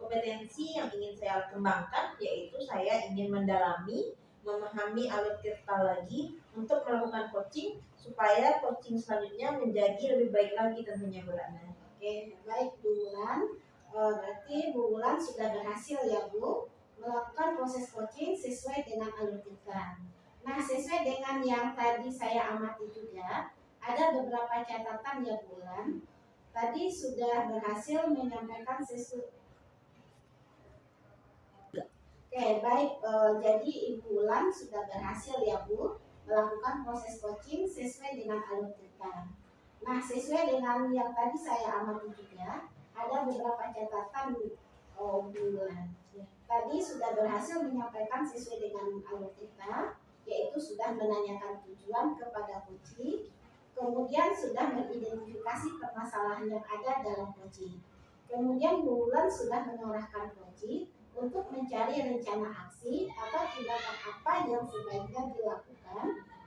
Kompetensi yang ingin saya kembangkan yaitu saya ingin mendalami, memahami alur cerita lagi untuk melakukan coaching supaya coaching selanjutnya menjadi lebih baik lagi tentunya Bu Ratna. Oke, baik Bulan. Berarti Bu Bulan sudah berhasil ya Bu melakukan proses coaching sesuai dengan alur kita. Nah, sesuai dengan yang tadi saya amati juga, ada beberapa catatan ya Bulan. Tadi sudah berhasil menyampaikan sesuatu. Oke, baik. Jadi Ibu Bulan sudah berhasil ya Bu melakukan proses coaching sesuai dengan alur kita. Nah, sesuai dengan yang tadi saya amati juga, ada beberapa catatan Bulan. Tadi sudah berhasil menyampaikan sesuai dengan alur kita, yaitu sudah menanyakan tujuan kepada coaching, kemudian sudah mengidentifikasi permasalahan yang ada dalam coaching. Kemudian Bulan sudah mengarahkan coaching untuk mencari rencana aksi atau tindakan apa yang sebaiknya dilakukan,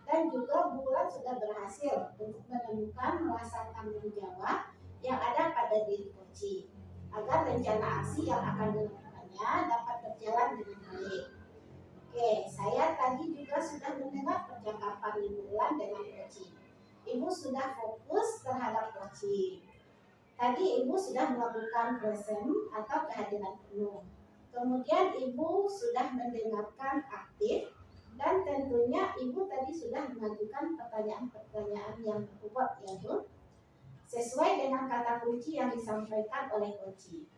dan juga Bulan sudah berhasil untuk menemukan rasa tanggung jawab yang ada pada diri coaching agar rencana aksi yang akan dilakukannya dapat berjalan dengan baik. Oke, saya tadi juga sudah mendengar percakapan Ibu Bulan dengan coaching. Ibu sudah fokus terhadap coaching. Tadi Ibu sudah melakukan present atau kehadiran penuh. Kemudian Ibu sudah mendengarkan aktif, dan tentunya Ibu tadi sudah mengajukan pertanyaan-pertanyaan yang berbobot ya Bu, sesuai dengan kata kunci yang disampaikan oleh coaching.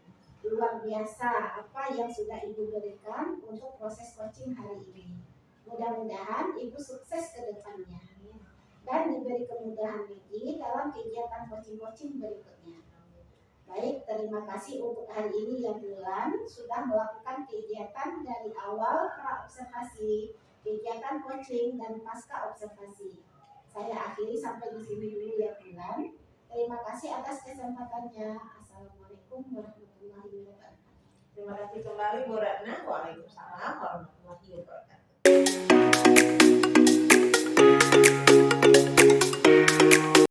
Luar biasa apa yang sudah Ibu berikan untuk proses coaching hari ini. Mudah-mudahan Ibu sukses ke depannya dan diberi kemudahan lagi dalam kegiatan coaching-coaching berikutnya. Baik, terima kasih untuk hari ini ya Bulan sudah melakukan kegiatan dari awal pra-observasi, kegiatan coaching, dan pasca observasi. Saya akhiri sampai di sini dulu ya Bulan. Terima kasih atas kesempatannya. Assalamualaikum warahmatullahi wabarakatuh. Terima kasih kembali Bu Ratna. Waalaikumsalam warahmatullahi wabarakatuh.